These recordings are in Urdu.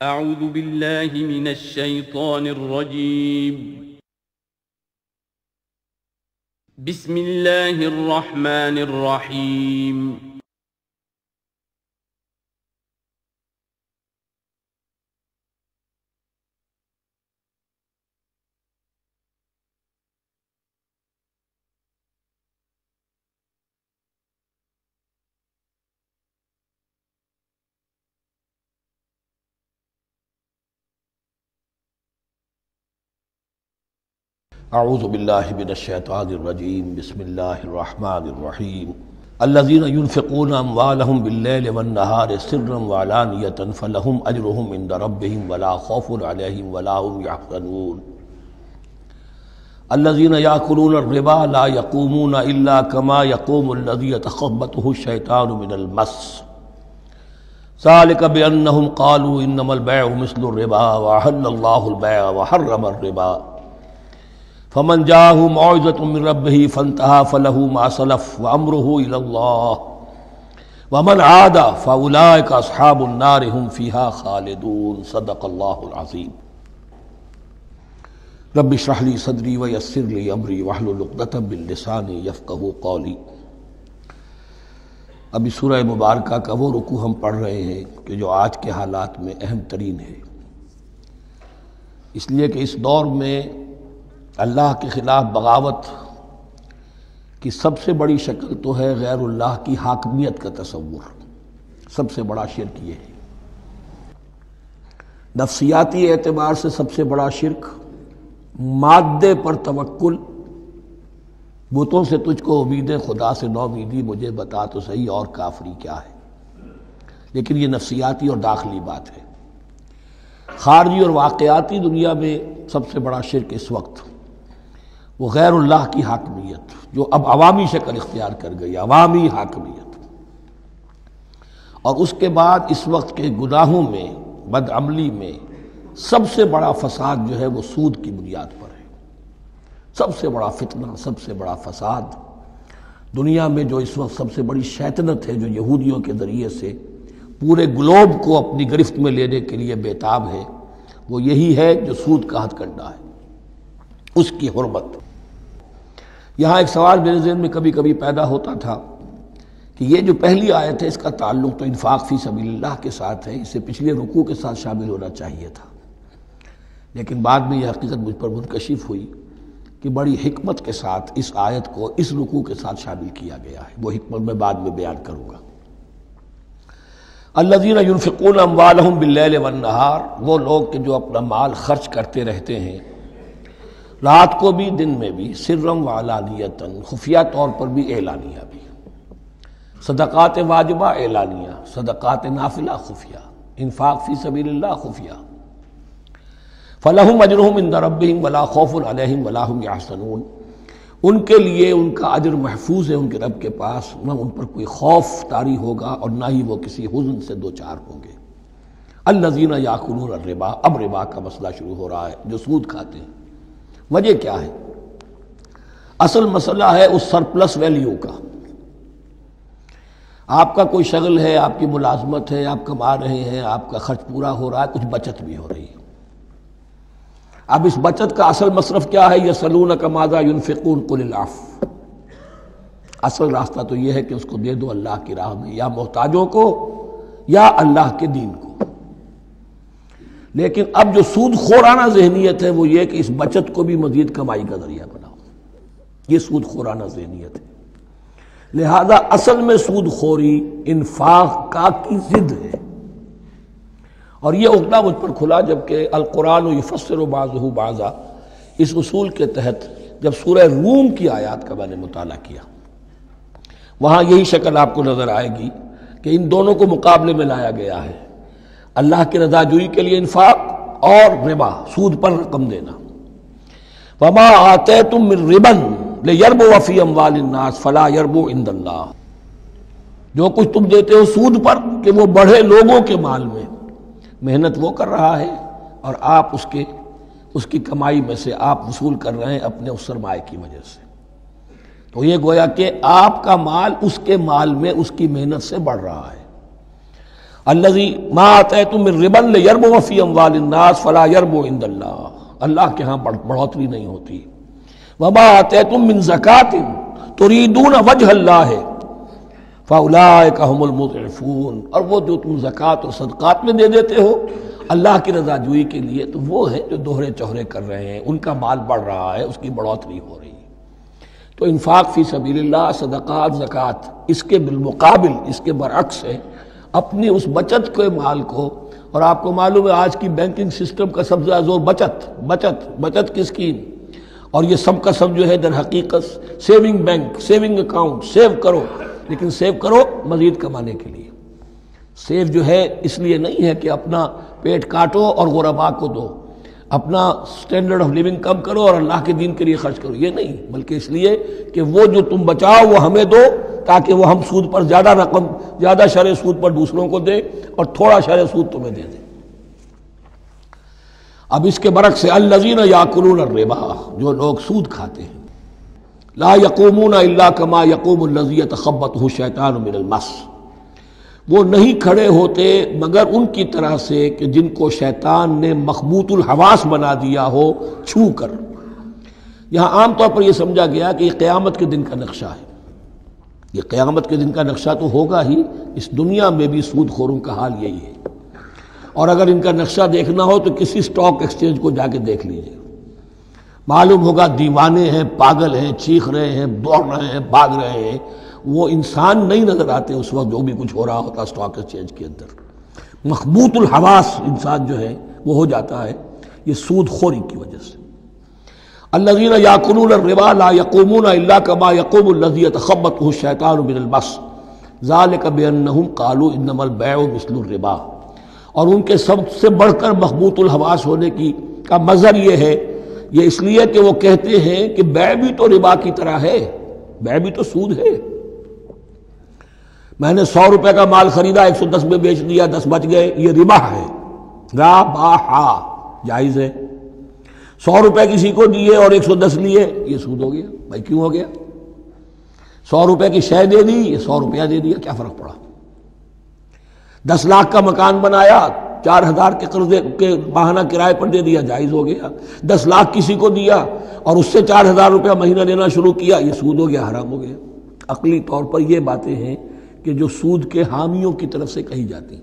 اعوذ باللہ من الشیطان الرجیم بسم اللہ الرحمن الرحیم اعوذ باللہ من الشیطان الرجیم بسم اللہ الرحمن الرحیم الذین ينفقون اموالهم باللیل والنہار سرا وعلانیۃ فلہم اجرہم عند ربہم ولا خوف علیہم ولا هم یحزنون الذین یاکلون الربا لا یقومون الا کما یقوم الذی یتخبطہ الشیطان من المس ذلک بانہم قالوا انما البیع مثل الربا واحل اللہ البیع وحرم الربا فمن جاءه موعظة من ربه فانتهى فله ما سلف وأمره إلى الله ومن عاد فأولئك أصحاب النار هم فيها خالدون صدق الله العظيم رب اشرح لي صدري ويسر لي أمري واحلل عقدة من لساني يفقهوا قولي۔ ابھی سورہ مبارکہ کا وہ رکوع ہم پڑھ رہے ہیں کہ جو آج کے حالات میں اہم ترین ہے، اس لیے کہ اس دور میں اللہ کے خلاف بغاوت کی سب سے بڑی شکل تو ہے غیر اللہ کی حاکمیت کا تصور۔ سب سے بڑا شرک یہ ہے، نفسیاتی اعتبار سے سب سے بڑا شرک مادے پر توکل، بتوں سے تجھ کو امید خدا سے نومیدی، مجھے بتا تو صحیح اور کافری کیا ہے۔ لیکن یہ نفسیاتی اور داخلی بات ہے۔ خارجی اور واقعاتی دنیا میں سب سے بڑا شرک اس وقت وہ غیر اللہ کی حاکمیت، جو اب عوامی شکل اختیار کر گئی، عوامی حاکمیت۔ اور اس کے بعد اس وقت کے گناہوں میں، بدعملی میں سب سے بڑا فساد جو ہے وہ سود کی بنیاد پر ہے۔ سب سے بڑا فتنہ، سب سے بڑا فساد دنیا میں جو اس وقت سب سے بڑی شیطنت ہے، جو یہودیوں کے ذریعے سے پورے گلوب کو اپنی گرفت میں لینے کے لیے بےتاب ہے، وہ یہی ہے جو سود کا ہتھ کنڈا ہے، اس کی حرمت۔ یہاں ایک سوال میرے ذہن میں کبھی کبھی پیدا ہوتا تھا کہ یہ جو پہلی آیت ہے اس کا تعلق تو انفاق فی سبیل اللہ کے ساتھ ہے، اسے پچھلے رکوع کے ساتھ شامل ہونا چاہیے تھا، لیکن بعد میں یہ حقیقت مجھ پر منکشف ہوئی کہ بڑی حکمت کے ساتھ اس آیت کو اس رکوع کے ساتھ شامل کیا گیا ہے۔ وہ حکمت میں بعد میں بیان کروں گا۔ الذین ينفقون اموالهم باللیل والنہار، وہ لوگ کہ جو اپنا مال خرچ کرتے رہتے ہیں رات کو بھی دن میں بھی، سرم وعلانیتاً، خفیہ طور پر بھی اعلانیہ بھی، صدقات واجبہ اعلانیہ، صدقات نافلہ خفیہ، انفاق فی سبیل اللہ خفیہ۔ فلہم اجرہم عند ربہم ولا خوف علیہم ولا هم یحزنون، ان کے لیے ان کا اجر محفوظ ہے ان کے رب کے پاس، نہ ان پر کوئی خوف طاری ہوگا اور نہ ہی وہ کسی حزن سے دوچار ہوں گے۔ الذین یاکلون الربا، اب ربا کا مسئلہ شروع ہو رہا ہے، جو سود کھاتے ہیں۔ وجہ کیا ہے؟ اصل مسئلہ ہے اس سرپلس ویلیو کا۔ آپ کا کوئی شغل ہے، آپ کی ملازمت ہے، آپ کما رہے ہیں، آپ کا خرچ پورا ہو رہا ہے، کچھ بچت بھی ہو رہی ہے۔ اب اس بچت کا اصل مصرف کیا ہے؟ یسألونک ماذا ينفقون قل العفو۔ اصل راستہ تو یہ ہے کہ اس کو دے دو اللہ کی راہ میں، یا محتاجوں کو یا اللہ کے دین کو۔ لیکن اب جو سود خورانہ ذہنیت ہے وہ یہ کہ اس بچت کو بھی مزید کمائی کا ذریعہ بناؤ، یہ سود خورانہ ذہنیت ہے۔ لہذا اصل میں سود خوری انفاق کا کی ضد ہے، اور یہ عقدہ مجھ پر کھلا جبکہ القرآن یفسر بعضہ بعضا، اس اصول کے تحت جب سورہ روم کی آیات کا میں نے مطالعہ کیا، وہاں یہی شکل آپ کو نظر آئے گی کہ ان دونوں کو مقابلے میں لایا گیا ہے، اللہ کی رضا جوئی کے لیے انفاق اور ربا، سود پر رقم دینا۔ وما آتیتم من ربا لیربو فی اموال الناس فلا یربو عند اللہ، جو کچھ تم دیتے ہو سود پر کہ وہ بڑھے لوگوں کے مال میں، محنت وہ کر رہا ہے اور آپ اس کی کمائی میں سے آپ وصول کر رہے ہیں اپنے اس سرمایہ کی وجہ سے۔ تو یہ گویا کہ آپ کا مال اس کے مال میں اس کی محنت سے بڑھ رہا ہے، الذی ما آتیتم من ربا لیربو فی اموال الناس فلا یربو عند اللہ، اللہ کے ہاں بڑھوتری نہیں ہوتی. وما آتیتم من زکاۃ تریدون وجہ اللہ فاولئک هم المضعفون، اور وہ جو تم زکوٰۃ اور صدقات میں دے دیتے ہو اللہ کی رضا جوئی کے لیے، تو وہ ہیں جو دوہرے چوہرے کر رہے ہیں، ان کا مال بڑھ رہا ہے، اس کی بڑھوتری ہو رہی ہے. تو انفاق فی سبیل اللہ، صدقات، زکوٰۃ، اس کے بالمقابل، اس کے برعکس ہے اپنی اس بچت کے مال کو. اور آپ کو معلوم ہے آج کی بینکنگ سسٹم کا سب سے زیادہ زور بچت کی اسکیم، اور یہ سب کا سب جو ہے در حقیقت saving bank, saving account, save کرو، لیکن سیو کرو مزید کمانے کے لیے. سیو جو ہے اس لیے نہیں ہے کہ اپنا پیٹ کاٹو اور غربا کو دو، اپنا سٹینڈرڈ آف لیونگ کم کرو اور اللہ کے دین کے لیے خرچ کرو، یہ نہیں، بلکہ اس لیے کہ وہ جو تم بچاؤ وہ ہمیں دو، تاکہ وہ ہم سود پر زیادہ رقم، زیادہ شرح سود پر دوسروں کو دے اور تھوڑا شرح سود تمہیں دے دے. اب اس کے برعکس الذین یاکلون الربا، جو لوگ سود کھاتے ہیں، لا یقومون الا کما یقوم الذی یتخبطہ الشیطان من المس، وہ نہیں کھڑے ہوتے مگر ان کی طرح سے کہ جن کو شیطان نے مخبوط الحواس بنا دیا ہو چھو کر. یہاں عام طور پر یہ سمجھا گیا کہ یہ قیامت کے دن کا نقشہ ہے. یہ قیامت کے دن کا نقشہ تو ہوگا ہی، اس دنیا میں بھی سود خوروں کا حال یہی ہے. اور اگر ان کا نقشہ دیکھنا ہو تو کسی سٹاک ایکسچینج کو جا کے دیکھ لیجئے، معلوم ہوگا دیوانے ہیں، پاگل ہیں، چیخ رہے ہیں، دوڑ رہے ہیں، بھاگ رہے ہیں. وہ انسان نہیں نظر آتے اس وقت جو بھی کچھ ہو رہا ہوتا سٹاک ایکسچینج کے اندر. مخبوط الحواس انسان جو ہے وہ ہو جاتا ہے یہ سود خوری کی وجہ سے. الذین یاکلون الربا لا یقومون الا کما یقوم الذی یتخبطہ الشیطان من المس ذلک بانہم قالوا انما البیع مثل الربا. اور ان کے سب سے بڑھ کر مخبوط الحواس ہونے کا مظہر یہ ہے، یہ اس لیے کہ وہ کہتے ہیں کہ بیع بھی تو ربا کی طرح ہے، بیع بھی تو سود ہے. میں نے 100 روپے کا مال خریدا، 110 میں بیچ دیا، 10 بچ گئے، یہ ربا ہے. ربا جائز ہے. 100 روپے کسی کو دیے اور 110 لیے، یہ سود ہو گیا. بھائی کیوں ہو گیا؟ 100 روپے کی شے دے دی، یہ 100 روپیہ دے دیا، کیا فرق پڑا؟ 10 لاکھ کا مکان بنایا، 4000 کے قرضے کے ماہانہ کرائے پر دے دیا، جائز ہو گیا. 10 لاکھ کسی کو دیا اور اس سے 4000 روپیہ مہینہ دینا شروع کیا، یہ سود ہو گیا، حرام ہو گیا. عقلی طور پر یہ باتیں ہیں کہ جو سود کے حامیوں کی طرف سے کہی جاتی.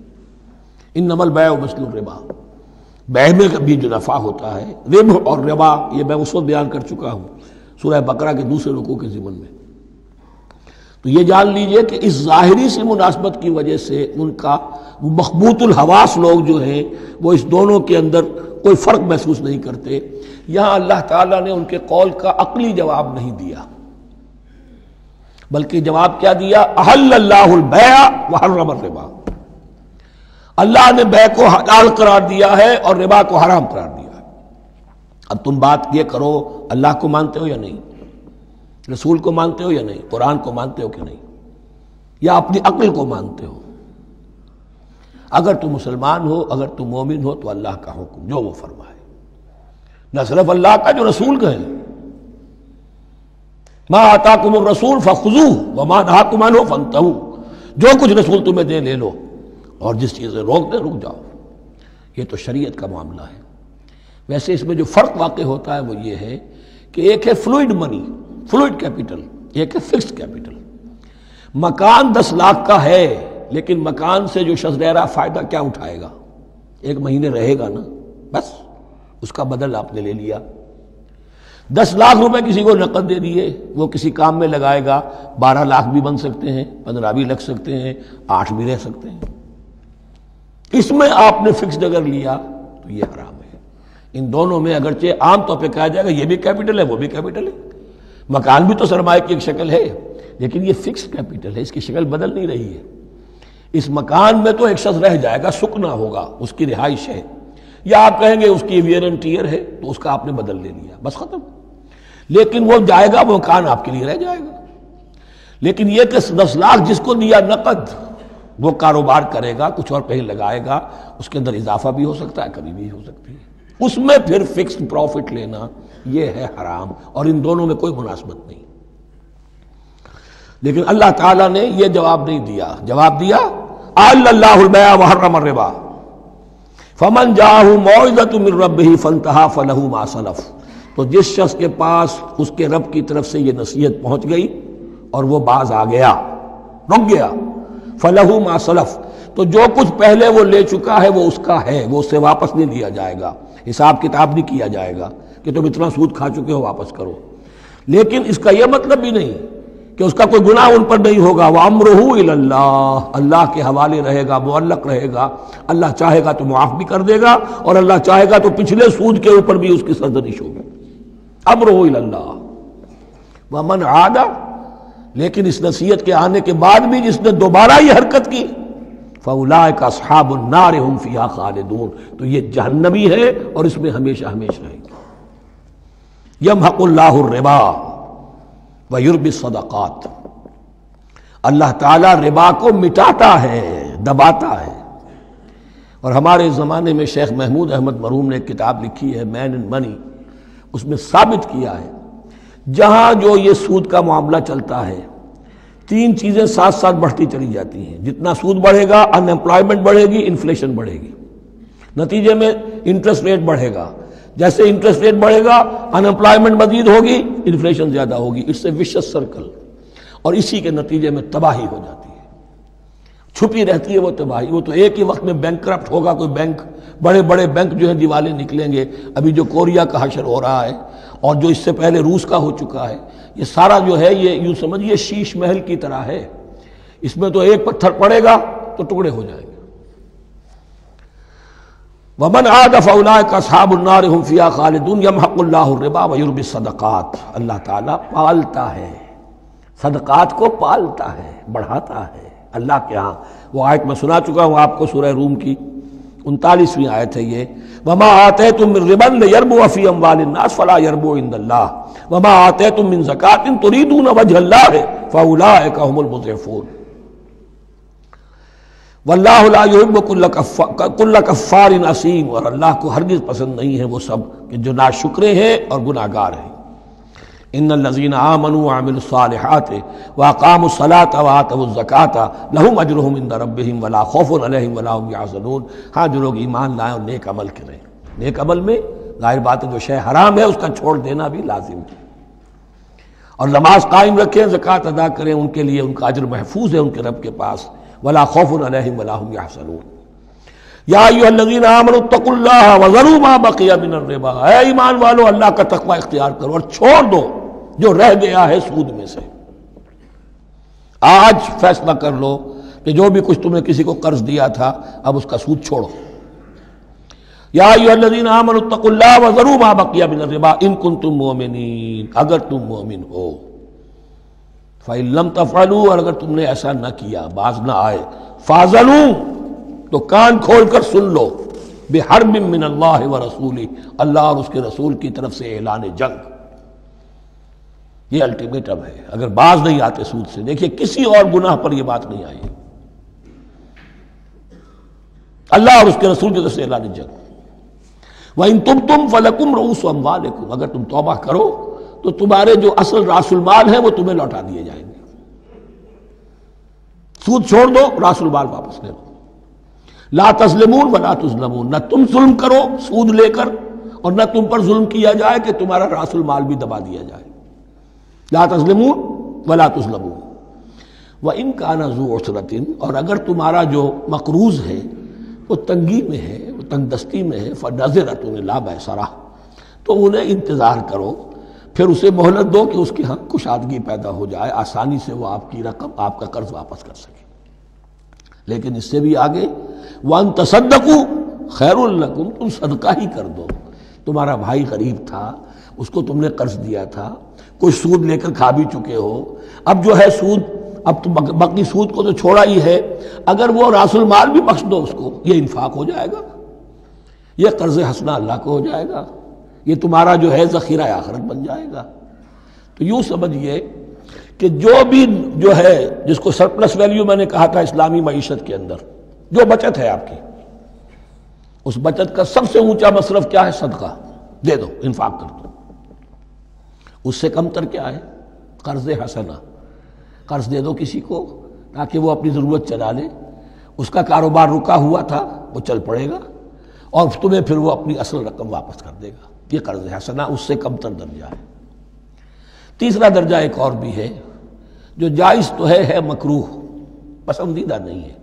انما البیع مثل الربا، بیع میں بھی جو نفع ہوتا ہے، ربح اور ربا، یہ میں اس وقت بیان کر چکا ہوں سورہ بقرہ کے دوسرے رکوع کے ضمن میں. تو یہ جان لیجئے کہ اس ظاہری سی مناسبت کی وجہ سے ان کا مخبوط الحواس لوگ جو ہیں وہ اس دونوں کے اندر کوئی فرق محسوس نہیں کرتے. یہاں اللہ تعالیٰ نے ان کے قول کا عقلی جواب نہیں دیا، بلکہ جواب کیا دیا؟ احل اللہ البیع وحرم الربا. اللہ نے بیع کو حلال قرار دیا ہے اور ربا کو حرام قرار دیا ہے. اب تم بات یہ کرو، اللہ کو مانتے ہو یا نہیں؟ رسول کو مانتے ہو یا نہیں؟ قرآن کو مانتے ہو کہ نہیں؟ یا اپنی عقل کو مانتے ہو؟ اگر تم مسلمان ہو، اگر تم مومن ہو، تو اللہ کا حکم جو وہ فرمائے، نہ صرف اللہ کا، جو رسول کا ہے. ما آتاکم الرسول فخذوہ وما نہاکم عنہ فانتہوا، جو کچھ رسول تمہیں دے لے لو، اور جس چیز سے روک دے رک جاؤ. یہ تو شریعت کا معاملہ ہے. ویسے اس میں جو فرق واقع ہوتا ہے وہ یہ ہے کہ ایک ہے فلوئڈ منی، فلوئڈ کیپٹل، ایک ہے فکسڈ کیپٹل. مکان 10 لاکھ کا ہے، لیکن مکان سے جو شخص رہ رہا فائدہ کیا اٹھائے گا؟ 1 مہینے رہے گا نا، بس اس کا بدل آپ نے لے لیا. 10 لاکھ روپے کسی کو نقد دے دیے، وہ کسی کام میں لگائے گا، 12 لاکھ بھی بن سکتے ہیں، 15 بھی لگ سکتے ہیں، 8 بھی رہ سکتے ہیں. اس میں آپ نے فکسڈ اگر لیا تو یہ حرام ہے. ان دونوں میں اگرچہ عام طور پہ کہا جائے گا یہ بھی کیپٹل ہے وہ بھی کیپٹل ہے، مکان بھی تو سرمایہ کی ایک شکل ہے، لیکن یہ فکسڈ کیپٹل ہے، اس کی شکل بدل نہیں رہی ہے. اس مکان میں تو ایک شخص رہ جائے گا، سکنا ہوگا، اس کی رہائش ہے، یا آپ کہیں گے اس کی ویئر اینڈ ٹیئر ہے تو اس کا آپ نے بدل لے لیا، بس ختم. لیکن وہ جائے گا، وہ مکان آپ کے لیے رہ جائے گا. لیکن یہ کہ 10 لاکھ جس کو دیا نقد، وہ کاروبار کرے گا، کچھ اور کہیں لگائے گا، اس کے اندر اضافہ بھی ہو سکتا ہے، کمی بھی ہو سکتی ہے. اس میں پھر فکسڈ پروفٹ لینا یہ ہے حرام، اور ان دونوں میں کوئی مناسبت نہیں. لیکن اللہ تعالیٰ نے یہ جواب نہیں دیا. جواب دیا احل اللہ البیع وحرم الربا فمن جاءہ موعظۃ من ربہ فانتہی فلہ ما سلف، تو جس شخص کے پاس اس کے رب کی طرف سے یہ نصیحت پہنچ گئی اور وہ باز آ گیا، رک گیا، فلہ ما سلف، تو جو کچھ پہلے وہ لے چکا ہے وہ اس کا ہے، وہ اس سے واپس نہیں لیا جائے گا، حساب کتاب نہیں کیا جائے گا کہ تم اتنا سود کھا چکے ہو واپس کرو۔ لیکن اس کا یہ مطلب بھی نہیں کہ اس کا کوئی گناہ ان پر نہیں ہوگا، وَأَمْرُهُ إِلَى اللَّهِ، اللہ کے حوالے رہے گا، معلق رہے گا، اللہ چاہے گا تو معاف بھی کر دے گا اور اللہ چاہے گا تو پچھلے سود کے اوپر بھی اس کی سرزنش ہوگی۔ امرہ الی اللہ ومن عاد، لیکن اس نصیحت کے آنے کے بعد بھی جس نے دوبارہ یہ حرکت کی فاولئک اصحاب النار هم فیہا خالدون، تو یہ جہنمی ہے اور اس میں ہمیشہ ہمیشہ رہے گا۔ یمحق اللہ الربا ویربی الصدقات، اللہ تعالیٰ ربا کو مٹاتا ہے، دباتا ہے۔ اور ہمارے زمانے میں شیخ محمود احمد مرحوم نے ایک کتاب لکھی ہے مین اینڈ منی، اس میں ثابت کیا ہے جہاں جو یہ سود کا معاملہ چلتا ہے تین چیزیں ساتھ ساتھ بڑھتی چلی جاتی ہیں، جتنا سود بڑھے گا ان امپلائمنٹ بڑھے گی، انفلیشن بڑھے گی، نتیجے میں انٹرسٹ ریٹ بڑھے گا، جیسے انٹرسٹ ریٹ بڑھے گا ان امپلائمنٹ مزید ہوگی، انفلیشن زیادہ ہوگی، اس سے وشس سرکل، اور اسی کے نتیجے میں تباہی ہو جاتی ہے، چھپی رہتی ہے وہ تباہی۔ وہ تو ایک ہی وقت میں بینک کرپٹ ہوگا، کوئی بینک، بڑے بڑے بینک جو ہیں دیوالے نکلیں گے، ابھی جو کوریا کا حشر ہو رہا ہے اور جو اس سے پہلے روس کا ہو چکا ہے، یہ سارا جو ہے یہ یوں سمجھیے شیش محل کی طرح ہے، اس میں تو ایک پتھر پڑے گا تو ٹکڑے ہو جائیں گے۔ ومن عاد فاولئک اصحاب النار هم فیہا خالدون یمحق اللہ الربا ویربی الصدقات، اللہ تعالیٰ پالتا ہے، صدقات کو پالتا ہے، بڑھاتا ہے اللہ کے ہاں۔ وہ آیت میں سنا چکا ہوں آپ کو، سورہ روم کی 39ویں آیت ہے یہ، وما آتیتم من ربا لیربو فی اموال الناس فلا یربو عند اللہ وما آتیتم من زکاۃ تریدون وجہ اللہ فاولئک هم المضعفون واللہ لا یحب کل کفار اثیم، اور اللہ کو ہرگز پسند نہیں ہے وہ سب کہ جو ناشکرے ہیں اور گناہ گار ہیں۔ ان الذین آمنوا وعملوا الصالحات واقاموا الصلاة وآتوا الزکاة لهم اجرهم عند ربهم ولا خوف علیہم ولا هم یحزنون، ہاں جو لوگ ایمان لائیں اور نیک عمل کریں، نیک عمل میں ظاہر بات ہے جو شے حرام ہے اس کا چھوڑ دینا بھی لازم ہے، اور نماز قائم رکھیں، زکوٰۃ ادا کریں، ان کے لیے ان کا اجر محفوظ ہے ان کے رب کے پاس، ولا خوف علیہم ولا هم یحزنون۔ یا ایھا الذین آمنوا اتقوا اللہ وذروا ما بقی من الربا، اے ایمان والو اللہ کا تقوی اختیار کرو اور چھوڑ دو جو رہ گیا ہے سود میں سے۔ آج فیصلہ کر لو کہ جو بھی کچھ تم نے کسی کو قرض دیا تھا اب اس کا سود چھوڑو۔ یا ایھا الذین آمنوا اتقوا اللہ وذروا ما بقی من الربا ان کنتم مؤمنین، اگر تم مومن ہو، فَإِن لَمْ تَفْعَلُوا، اور اگر تم نے ایسا نہ کیا، باز نہ آئے، فَاعْذَنُوا، تو کان کھول کر سن لو، بِحَرْبٍ مِّنَ اللَّهِ وَرَسُولِهِ، اللہ اور اس کے رسول کی طرف سے اعلان جنگ۔ یہ الٹیمیٹم ہے اگر باز نہیں آتے سود سے۔ دیکھیے کسی اور گناہ پر یہ بات نہیں آئی، اللہ اور اس کے رسول کی طرف سے اعلان جنگ۔ وَإِن تُبْتُمْ فَلَكُمْ رُءُوسُ أَمْوَالِكُمْ، اگر تم توبہ کرو تو تمہارے جو اصل راس المال ہے وہ تمہیں لوٹا دیے جائیں گے۔ سود چھوڑ دو، راس المال واپس لے لو۔ لا تظلمون ولا تظلمون، نہ تم ظلم کرو سود لے کر اور نہ تم پر ظلم کیا جائے کہ تمہارا راس المال بھی دبا دیا جائے۔ لا تظلمون ولا تظلمون۔ وَإِن كَانَ ذُو عُسْرَةٍ، اور اگر تمہارا جو مقروض ہے وہ تنگی میں ہے، وہ تنگ دستی میں ہے، فَنَظِرَةٌ إِلَىٰ مَيْسَرَةٍ، تو انہیں انتظار کرو، پھر اسے مہلت دو کہ اس کی ہاں کشادگی پیدا ہو جائے، آسانی سے وہ آپ کی رقم، آپ کا قرض واپس کر سکے۔ لیکن اس سے بھی آگے وَأَن تَصَدَّقُوا خَيْرٌ لَكُمْ، تم صدقہ ہی کر دو، تمہارا بھائی غریب تھا، اس کو تم نے قرض دیا تھا، کچھ سود لے کر کھا بھی چکے ہو، اب جو ہے سود، اب تو باقی سود کو تو چھوڑا ہی ہے، اگر وہ راس المال بھی بخش دو اس کو، یہ انفاق ہو جائے گا، یہ قرض حسنہ اللہ کو ہو جائے گا، یہ تمہارا جو ہے ذخیرہ آخرت بن جائے گا۔ تو یوں سمجھیے کہ جو بھی جو ہے جس کو سرپلس ویلیو میں نے کہا تھا اسلامی معیشت کے اندر، جو بچت ہے آپ کی، اس بچت کا سب سے اونچا مصرف کیا ہے؟ صدقہ دے دو، انفاق کر دو۔ اس سے کم تر کیا ہے؟ قرض حسنہ، قرض دے دو کسی کو تاکہ وہ اپنی ضرورت چلا لے، اس کا کاروبار رکا ہوا تھا وہ چل پڑے گا اور تمہیں پھر وہ اپنی اصل رقم واپس کر دے گا. یہ قرض حسنہ اس سے کم تر درجہ ہے. تیسرا درجہ ایک اور بھی ہے جو جائز تو ہے مکروہ، پسندیدہ نہیں ہے.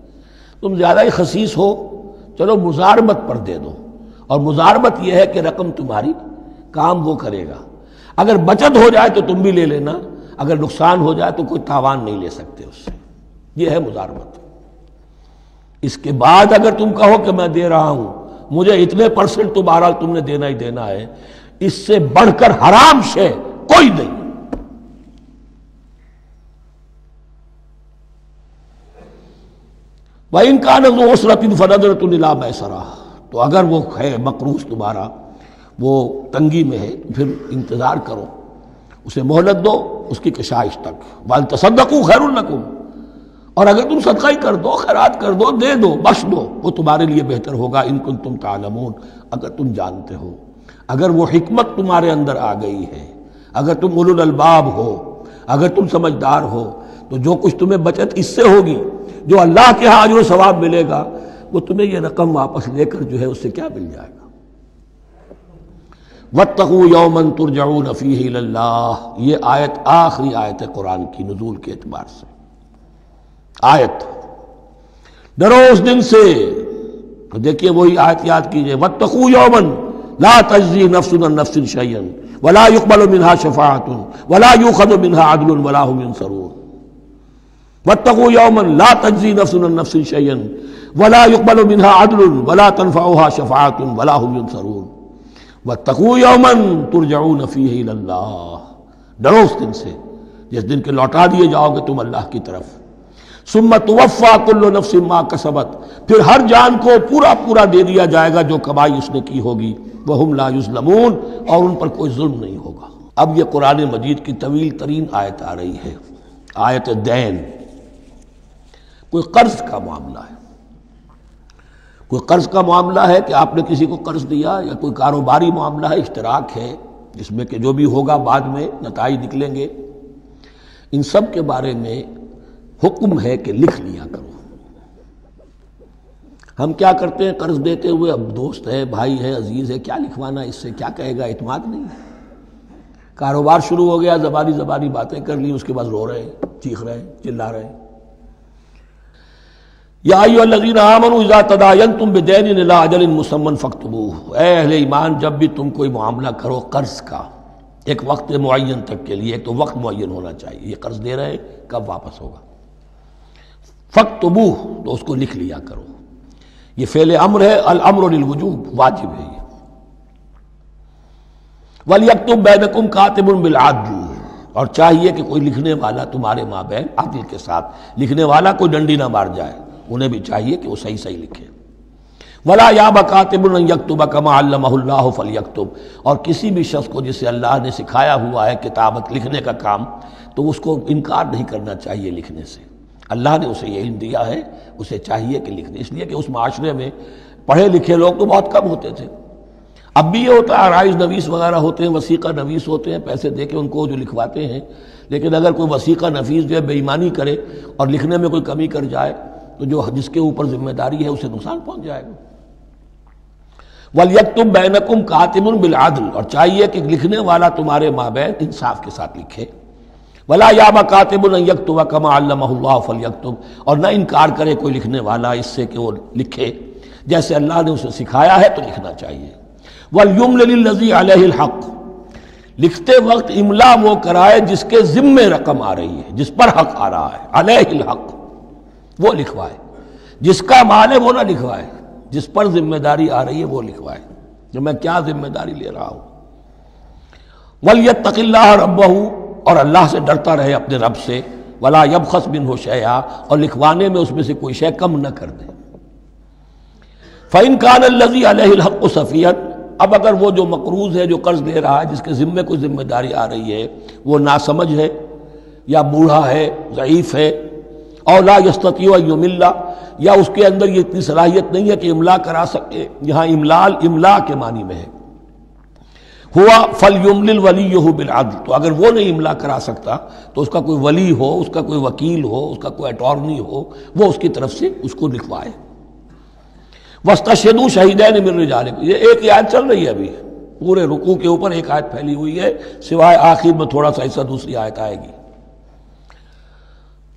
تم زیادہ ہی خسیس ہو، چلو مزاربت پر دے دو، اور مزاربت یہ ہے کہ رقم تمہاری کام وہ کرے گا. اگر بچت ہو جائے تو تم بھی لے لینا، اگر نقصان ہو جائے تو کوئی تاوان نہیں لے سکتے اس سے. یہ ہے مزاربت. اس کے بعد اگر تم کہو کہ میں دے رہا ہوں، مجھے اتنے پرسنٹ تو بہرحال تم نے دینا ہی دینا ہے، اس سے بڑھ کر حرام شے کوئی نہیں. وَإِنْ كَانَ ذُو عُسْرَةٍ فَنَظِرَةٌ إِلَىٰ مَيْسَرَةٍ، تو اگر وہ ہے مقروض تمہارا وہ تنگی میں ہے پھر انتظار کرو، اسے مہلت دو اس کی کشائش تک. وَأَن تَصَدَّقُوا خَيْرٌ لَكُمْ، اور اگر تم صدقہ ہی کر دو، خیرات کر دو، دے دو، بخش دو، وہ تمہارے لیے بہتر ہوگا. ان کنتم تعلمون، اگر تم جانتے ہو، اگر وہ حکمت تمہارے اندر آ گئی ہے، اگر تم اولو الالباب ہو، اگر تم سمجھدار ہو، تو جو کچھ تمہیں بچت اس سے ہوگی، جو اللہ کے ہاں اجر و ثواب ملے گا، وہ تمہیں یہ رقم واپس لے کر جو ہے اس سے کیا مل جائے گا. وَاتَّقُوا يَوْمًا تُرْجَعُونَ فِيهِ إِلَى اللَّهِ، یہ آیت آخری آیت ہے قرآن کی نزول کے اعتبار سے. آیت ڈرو اس دن سے. تو دیکھیے وہی آیت یاد کیجئے، وَاتَّقُوا يَوْمًا لَا تَجْزِي نَفْسٌ عَن نَفْسٍ شَيْئًا وَلَا يُقْبَلُ مِنْهَا شَفَاعَةٌ وَلَا يُؤْخَذُ مِنْهَا عَدْلٌ وَلَا هُمْ يُنصَرُونَ. وَاتَّقُوا يَوْمًا لَا تَجْزِي نَفْسٌ عَن نَفْسٍ شَيْئًا وَلَا يُقْبَلُ مِنْهَا عَدْلٌ وَلَا تَنفَعُهَا شَفَاعَةٌ وَلَا هُمْ يُنصَرُونَ. وَاتَّقُوا يَوْمًا تُرْجَعُونَ فِيهِ إِلَى اللَّهِ، ڈرو اس دن سے جس دن کے لوٹا دیے جاؤ گے تم اللہ کی طرف. ثُمَّ تُوَفَّىٰ كُلُّ نَفْسٍ مَا كَسَبَتْ، پھر ہر جان کو پورا پورا دے دیا جائے گا جو کمائی اس نے کی ہوگی. وَهُمْ لَا يُظْلَمُونَ، اور ان پر کوئی ظلم نہیں ہوگا. اب یہ قرآن مجید کی طویل ترین آیت آ رہی ہے، آیت دین. کوئی قرض کا معاملہ ہے، کوئی قرض کا معاملہ ہے کہ آپ نے کسی کو قرض دیا، یا کوئی کاروباری معاملہ ہے، اشتراک ہے جس میں کہ جو بھی ہوگا بعد میں نتائج نکلیں گے. ان سب کے بارے میں حکم ہے کہ لکھ لیا کرو. ہم کیا کرتے ہیں قرض دیتے ہوئے، اب دوست ہے، بھائی ہے، عزیز ہے، کیا لکھوانا، اس سے کیا کہے گا، اعتماد نہیں ہے. کاروبار شروع ہو گیا، زبانی باتیں کر لی، اس کے بعد رو رہے ہیں، چیخ رہے ہیں، چلا رہے ہیں. یا ایھا الذین آمنوا اذا تداینتم بدین الی اجل مسمى فاکتبوہ، اے اہل ایمان جب بھی تم کوئی معاملہ کرو قرض کا ایک وقت معین تک کے لیے، تو وقت معین ہونا چاہیے. یہ قرض دے رہے ہیں، کب واپس ہوگا. فاکتبوہ، تو اس کو لکھ لیا کرو. یہ فعل امر ہے، الامر للوجوب، واجب ہے یہ. وَلْيَكْتُبْ بَيْنَكُمْ كَاتِبٌ بِالْعَدْلِ، اور چاہیے کہ کوئی لکھنے والا تمہارے مابین عدل کے ساتھ، لکھنے والا کوئی ڈنڈی نہ مار جائے، انہیں بھی چاہیے کہ وہ صحیح صحیح لکھے. وَلَا يَأْبَ كَاتِبٌ أَن يَكْتُبَ كَمَا عَلَّمَهُ اللَّهُ فَلْيَكْتُبْ، اور کسی بھی شخص کو جسے اللہ نے سکھایا ہوا ہے کتابت لکھنے کا کام، تو اس کو انکار نہیں کرنا چاہیے لکھنے سے. اللہ نے اسے یہ علم دیا ہے، اسے چاہیے کہ لکھ دے. اس لیے کہ اس معاشرے میں پڑھے لکھے لوگ تو بہت کم ہوتے تھے. اب بھی یہ ہوتا ہے، عرائض نویس وغیرہ ہوتے ہیں، وثیقہ نویس ہوتے ہیں، پیسے دے کے ان کو جو لکھواتے ہیں. لیکن اگر کوئی وثیقہ نویس جو ہے بے ایمانی کرے اور لکھنے میں کوئی کمی کر جائے، تو جو جس کے اوپر ذمہ داری ہے اسے نقصان پہنچ جائے گا. وَلْيَكْتُبْ بَيْنَكُمْ كَاتِبٌ بِالْعَدْلِ، اور چاہیے کہ لکھنے والا تمہارے مابین انصاف کے ساتھ لکھے. وَلَا يَأْبَ كَاتِبٌ أَن يَكْتُبَ كَمَا عَلَّمَهُ اللَّهُ فَلْيَكْتُبْ، اور نہ انکار کرے کوئی لکھنے والا اس سے کہ وہ لکھے جیسے اللہ نے اسے سکھایا ہے، تو لکھنا چاہیے. وَلْيُمْلِلِ الَّذِي عَلَيْهِ الْحَقُّ، لکھتے وقت املا وہ کرائے جس کے ذمے رقم آ رہی ہے، جس پر حق آ رہا ہے. علیہ الحق، وہ لکھوائے. جس کا مال ہے وہ نہ لکھوائے، جس پر ذمہ داری آ رہی ہے وہ لکھوائے، جو میں کیا ذمہ داری لے رہا ہوں. وَلْيَتَّقِ اللَّهَ رَبَّهُ، اور اللہ سے ڈرتا رہے اپنے رب سے. وَلَا يَبْخَسْ مِنْهُ شَيْئًا، اور لکھوانے میں اس میں سے کوئی شے کم نہ کر دے. فَإِنْ كَانَ الَّذِي عَلَيْهِ الْحَقُّ سَفِيهًا، اب اگر وہ جو مقروض ہے، جو قرض دے رہا ہے، جس کے ذمے کوئی ذمہ داری آ رہی ہے، وہ ناسمجھ ہے یا بوڑھا ہے، ضعیف ہے، اور لا یستطیع ان یمل، یا اس کے اندر یہ اتنی صلاحیت نہیں ہے کہ املا کرا سکے. یہاں املا کے معنی میں ہے. ہوا فلیملل ولیہ بالعدل، تو اگر وہ نہیں املا کرا سکتا تو اس کا کوئی ولی ہو، اس کا کوئی وکیل ہو، اس کا کوئی اٹارنی ہو، وہ اس کی طرف سے اس کو لکھوائے۔ واستشہدوا شہیدین من رجالکم، یہ ایک ہی آیت چل رہی ہے ابھی، پورے رکوع کے اوپر ایک آیت پھیلی ہوئی ہے، سوائے آخر میں تھوڑا سا حصہ دوسری آیت آئے گی۔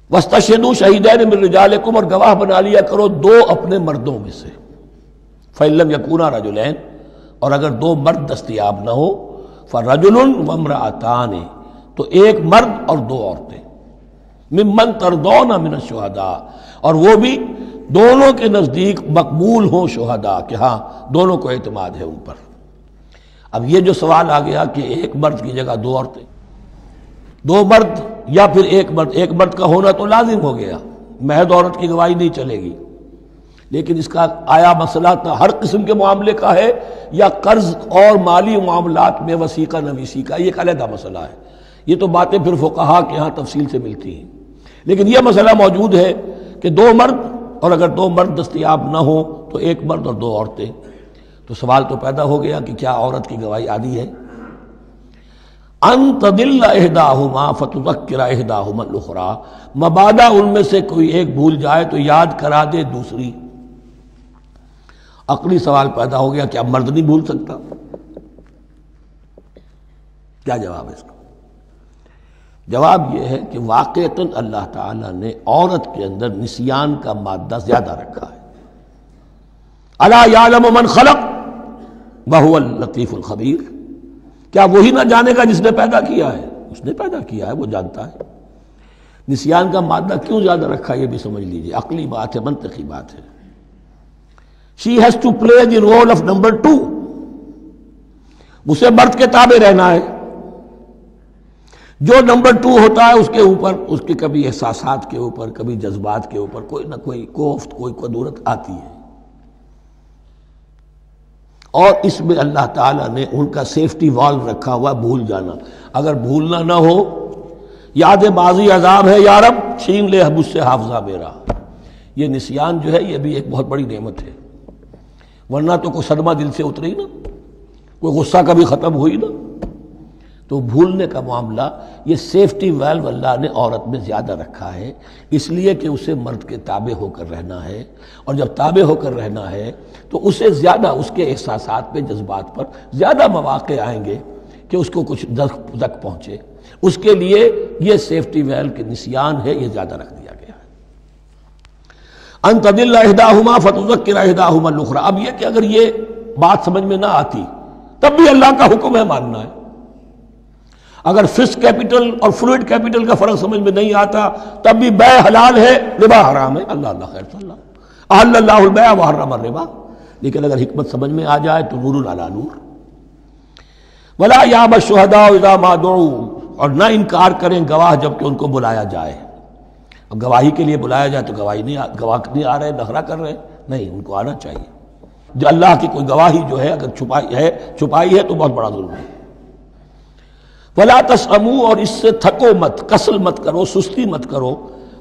واستشہدوا شہیدین من رجالکم، اور گواہ بنا لیا کرو دو اپنے مردوں میں سے، فإن لم یکونا رجلین، اور اگر دو مرد دستیاب نہ ہو، فرجل وامرأتان، تو ایک مرد اور دو عورتیں، ممن ترضون من الشہداء، اور وہ بھی دونوں کے نزدیک مقبول ہوں شہداء، کہ ہاں دونوں کو اعتماد ہے ان پر۔ اب یہ جو سوال آ گیا کہ ایک مرد کی جگہ دو عورتیں، دو مرد یا پھر ایک مرد کا ہونا تو لازم ہو گیا، محض عورت کی گواہی نہیں چلے گی، لیکن اس کا آیا مسئلہ ہر قسم کے معاملے کا ہے یا قرض اور مالی معاملات میں وثیقہ نویسی کا، یہ ایک علیحدہ مسئلہ ہے، یہ تو باتیں پھر فقہا کے ہاں تفصیل سے ملتی ہیں، لیکن یہ مسئلہ موجود ہے کہ دو مرد، اور اگر دو مرد دستیاب نہ ہو تو ایک مرد اور دو عورتیں، تو سوال تو پیدا ہو گیا کہ کیا عورت کی گواہی عادی ہے؟ ان تضل احداہما فتذکر احداہما الاخری، مبادا ان میں سے کوئی ایک بھول جائے تو یاد کرا دے دوسری۔ عقلی سوال پیدا ہو گیا، کیا مرد نہیں بھول سکتا؟ کیا جواب ہے اس کا؟ جواب یہ ہے کہ واقعتاً اللہ تعالیٰ نے عورت کے اندر نسیان کا مادہ زیادہ رکھا ہے۔ الا یعلم من خلق وہو اللطیف الخبیر، کیا وہی نہ جانے گا جس نے پیدا کیا ہے؟ اس نے پیدا کیا ہے، وہ جانتا ہے۔ نسیان کا مادہ کیوں زیادہ رکھا یہ بھی سمجھ لیجیے، عقلی بات ہے، منطقی بات ہے۔ She has to play the role of number 2، اسے مرد کے تابع رہنا ہے، جو نمبر 2 ہوتا ہے اس کے اوپر اس کے کبھی احساسات کے اوپر، کبھی جذبات کے اوپر کوئی نہ کوئی کوفت، کوئی قدورت آتی ہے، اور اس میں اللہ تعالیٰ نے ان کا سیفٹی والو رکھا ہوا، بھول جانا، اگر بھولنا نہ ہو، یاد ماضی عذاب ہے یا رب چھین لے مجھ سے حافظہ میرا، یہ نسیان جو ہے یہ بھی ایک بہت بڑی نعمت ہے، ورنہ تو کوئی صدمہ دل سے اتری نا، کوئی غصہ کبھی ختم ہوئی نا، تو بھولنے کا معاملہ یہ سیفٹی ویلو اللہ نے عورت میں زیادہ رکھا ہے، اس لیے کہ اسے مرد کے تابع ہو کر رہنا ہے، اور جب تابع ہو کر رہنا ہے تو اسے زیادہ اس کے احساسات پہ، جذبات پر زیادہ مواقع آئیں گے کہ اس کو کچھ زک پہنچے، اس کے لیے یہ سیفٹی ویلو کے نسیان ہے، یہ زیادہ رکھ دیا گیا ہے۔ ان تضل احداہما فتذکر احداہما الاخری، اب یہ کہ اگر یہ بات سمجھ میں نہ آتی تب بھی اللہ کا حکم ہے ماننا ہے، اگر فسٹ کیپٹل اور فلوئڈ کیپٹل کا فرق سمجھ میں نہیں آتا تب بھی بیع حلال ہے، ربا حرام ہے، اللہ خیر صلی اللہ احل اللہ البیع وحرم الربا، لیکن اگر حکمت سمجھ میں آ جائے تو نور علی نور۔ ولا یابى الشہداء اذا ما دعوا، اور نہ انکار کریں گواہ جب کہ ان کو بلایا جائے، اب گواہی کے لیے بلایا جائے تو گواہ نہیں آ رہے، نخرہ کر رہے، نہیں، ان کو آنا چاہیے، جو اللہ کی کوئی گواہی جو ہے اگر چھپائی ہے تو بہت بڑا ظلم ہے۔ ولا تسأموا، اور اس سے تھکو مت، کسل مت کرو، سستی مت کرو،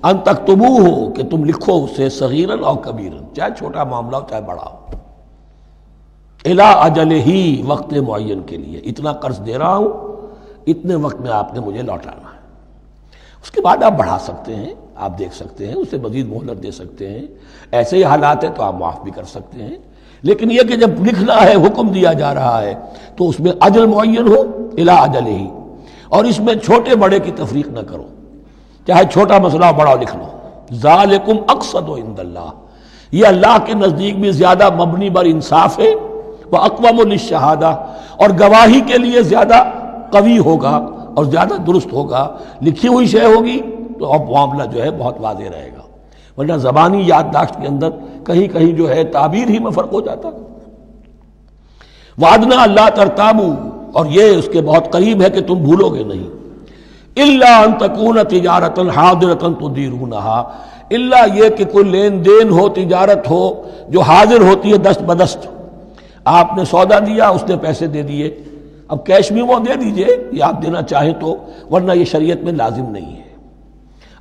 ان تکتبوہ، کہ تم لکھو اسے، صغیراً اور کبیراً، چاہے چھوٹا معاملہ ہو چاہے بڑا ہو، الی اجلہ، وقت معین کے لیے، اتنا قرض دے رہا ہوں، اتنے وقت میں آپ نے مجھے لوٹانا ہے، اس کے بعد آپ بڑھا سکتے ہیں، آپ دیکھ سکتے ہیں، اسے مزید مہلت دے سکتے ہیں، ایسے ہی حالات ہیں تو آپ معاف بھی کر سکتے ہیں، لیکن یہ کہ جب لکھنا ہے، حکم دیا جا رہا ہے تو اس میں اجل معین ہو، الی اجلہ، اور اس میں چھوٹے بڑے کی تفریق نہ کرو، چاہے چھوٹا مسئلہ بڑا لکھ لو، ذالکم اقسط عند اللہ، یہ اللہ کے نزدیک بھی زیادہ مبنی بر انصاف ہے، واقوم للشہادہ، اور گواہی کے لیے زیادہ قوی ہوگا اور زیادہ درست ہوگا، لکھی ہوئی شے ہوگی تو اب معاملہ جو ہے بہت واضح رہے گا، ورنہ زبانی یادداشت کے اندر کہیں کہیں جو ہے تعبیر ہی میں فرق ہو جاتا۔ وعدنا اللہ ترتابوا، اور یہ اس کے بہت قریب ہے کہ تم بھولو گے نہیں، الا ان تکون تجارۃ حاضرۃ تدیرونها، الا یہ کہ کوئی لین دین ہو، تجارت ہو جو حاضر ہوتی ہے دست بدست، آپ نے سودا دیا، اس نے پیسے دے دیے، اب کیش میں وہ دے دیجئے یا آپ دینا چاہیں تو، ورنہ یہ شریعت میں لازم نہیں ہے۔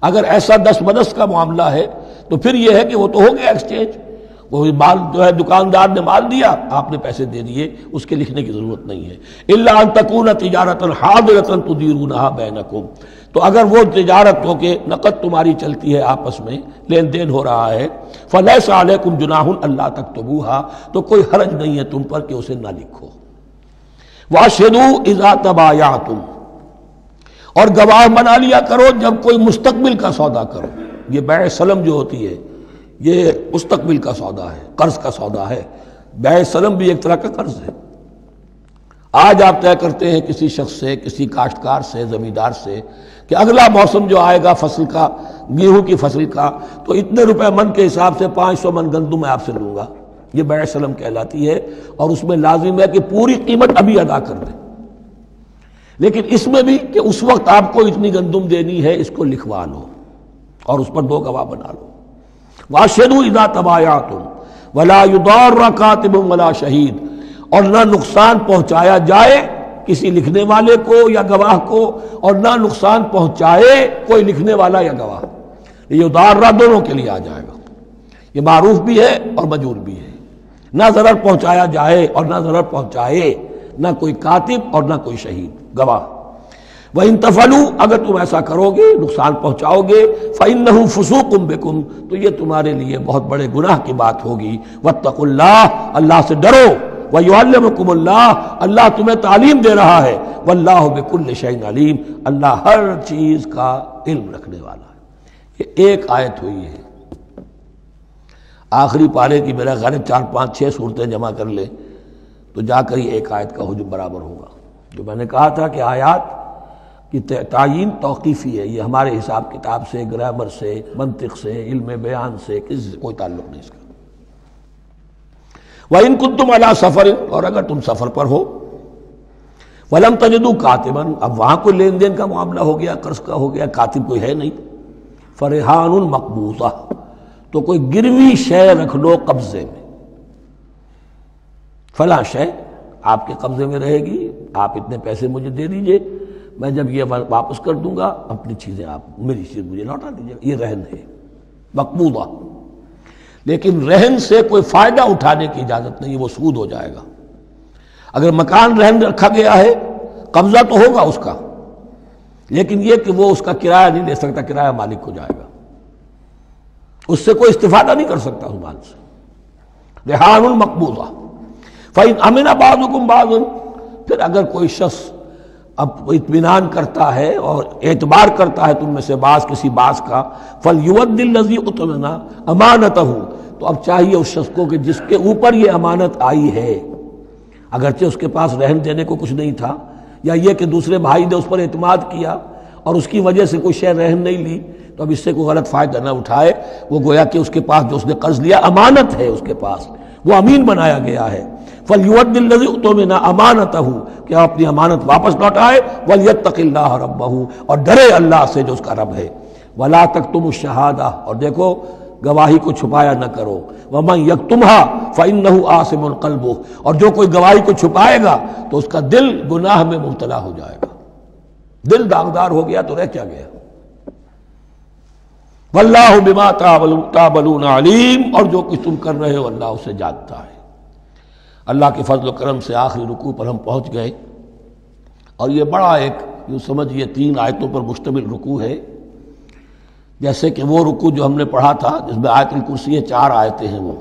اگر ایسا دست بدست کا معاملہ ہے تو پھر یہ ہے کہ وہ تو ہو گیا ایکسچینج، وہ مال جو ہے دکاندار نے مال دیا، آپ نے پیسے دے دیے، اس کے لکھنے کی ضرورت نہیں ہے۔ الا ان تکون تجارۃ حاضرۃ تدیرونها بینکم، تو اگر وہ تجارت ہو کہ نقد تمہاری چلتی ہے، آپس میں لین دین ہو رہا ہے، فلیس علیکم جناح الا تکتبوها، تو کوئی حرج نہیں ہے تم پر کہ اسے نہ لکھو۔ واشهدوا اذا تبایعتم، اور گواہ بنا لیا کرو جب کوئی مستقبل کا سودا کرو۔ یہ بیع سلم جو ہوتی ہے یہ مستقبل کا سودا ہے، قرض کا سودا ہے۔ بیع سلم بھی ایک طرح کا قرض ہے۔ آج آپ طے کرتے ہیں کسی شخص سے، کسی کاشتکار سے، زمیندار سے کہ اگلا موسم جو آئے گا فصل کا، گیہوں کی فصل کا، تو اتنے روپے من کے حساب سے 500 من گندم میں آپ سے لوں گا۔ یہ بیع سلم کہلاتی ہے، اور اس میں لازم ہے کہ پوری قیمت ابھی ادا کر دیں۔ لیکن اس میں بھی کہ اس وقت آپ کو اتنی گندم دینی ہے، اس کو لکھوا لو اور اس پر 2 گواہ بنا لو۔ واشهدوا اذا تبایعتم ولا يضار كاتب ولا شہید، اور نہ نقصان پہنچایا جائے کسی لکھنے والے کو یا گواہ کو، اور نہ نقصان پہنچائے کوئی لکھنے والا یا گواہ۔ یہ ضارہ دونوں کے لیے آ جائے گا، یہ معروف بھی ہے اور مجور بھی ہے۔ نہ ضرر پہنچایا جائے اور نہ ضرر پہنچائے، نہ کوئی کاتب اور نہ کوئی شہید گواہ۔ وَإِن تَفْعَلُوا، اگر تم ایسا کرو گے، نقصان پہنچاؤ گے، فَإِنَّهُ فُسُوقٌ بِكُمْ، تو یہ تمہارے لیے بہت بڑے گناہ کی بات ہوگی۔ وَاتَّقُوا اللَّهَ، اللہ سے ڈرو، وَيُعَلِّمُكُمُ اللَّهُ، اللہ تمہیں تعلیم دے رہا ہے، وَاللَّهُ بِكُلِّ شَيْءٍ عَلِيمٌ، اللہ ہر چیز کا علم رکھنے والا ہے۔ یہ ایک آیت ہوئی ہے، آخری پارے کی میرا غالب 4 5 6 صورتیں جمع کر لیں تو جا کر یہ ایک آیت کا حجم برابر ہوگا۔ جو میں نے کہا تھا کہ آیات کی تعیین توقیفی ہے، یہ ہمارے حساب کتاب سے، گرامر سے، منطق سے، علم بیان سے کسی سے کوئی تعلق نہیں اس کا۔ وَإِن كُنتُمْ عَلَىٰ سَفَرٍ، اور اگر تم سفر پر ہو، وَلَمْ تَجِدُوا كَاتِبًا، اب وہاں کوئی لین دین کا معاملہ ہو گیا، قرض کا ہو گیا، کاتب کوئی ہے نہیں، فَرِحَانٌ مَقْبُوضَةٌ، تو کوئی گروی شے رکھ لو قبضے میں، فلاں شے آپ کے قبضے میں رہے گی، آپ اتنے پیسے مجھے دے دیجئے، میں جب یہ واپس کر دوں گا اپنی چیزیں آپ میری چیز مجھے لوٹا دیجیے۔ یہ رہن ہے مقبوضہ، لیکن رہن سے کوئی فائدہ اٹھانے کی اجازت نہیں، وہ سود ہو جائے گا۔ اگر مکان رہن رکھا گیا ہے، قبضہ تو ہوگا اس کا، لیکن یہ کہ وہ اس کا کرایہ نہیں لے سکتا، کرایہ مالک کو جائے گا، اس سے کوئی استفادہ نہیں کر سکتا اس مال سے۔ رہان مقبوضہ۔ فَإِنْ أَمِنَ بَعْضُكُمْ بَعْضًا، پھر اگر کوئی شخص اب اطمینان کرتا ہے اور اعتبار کرتا ہے تم میں سے بعض کسی بعض کا، فَلْيُؤَدِّ الَّذِي اؤْتُمِنَ أَمَانَتَهُ، تو اب چاہیے اس شخص کو کہ جس کے اوپر یہ امانت آئی ہے، اگرچہ اس کے پاس رہن دینے کو کچھ نہیں تھا، یا یہ کہ دوسرے بھائی نے اس پر اعتماد کیا اور اس کی وجہ سے کوئی شے رہن نہیں لی، تو اب اس سے کوئی غلط فائدہ نہ اٹھائے، وہ گویا کہ اس کے پاس جو اس نے قرض لیا امانت ہے، اس کے پاس وہ امین بنایا گیا ہے۔ فَلْيُؤَدِّ الَّذِي اؤْتُمِنَ أَمَانَتَهُ، کہ اپنی امانت واپس لوٹائے، وَلْيَتَّقِ اللَّهَ رَبَّهُ، اور ڈرے اللہ سے جو اس کا رب ہے۔ وَلَا تَكْتُمُوا الشَّهَادَةَ، اور دیکھو گواہی کو چھپایا نہ کرو، وَمَن يَكْتُمْهَا فَإِنَّهُ آثِمٌ قَلْبُهُ، اور جو کوئی گواہی کو چھپائے گا تو اس کا دل گناہ میں مبتلا ہو جائے گا، دل داغدار ہو گیا تو رہ کیا گیا۔ وَاللَّهُ بِمَا تَعْمَلُونَ عَلِيمٌ، اور جو کچھ تم کر رہے ہو اللہ اسے جانتا ہے۔ اللہ کے فضل و کرم سے آخری رکوع پر ہم پہنچ گئے، اور یہ بڑا ایک یوں سمجھئے 3 آیتوں پر مشتمل رکوع ہے، جیسے کہ وہ رکوع جو ہم نے پڑھا تھا جس میں آیت الکرسی ہے 4 آیتیں ہیں وہ،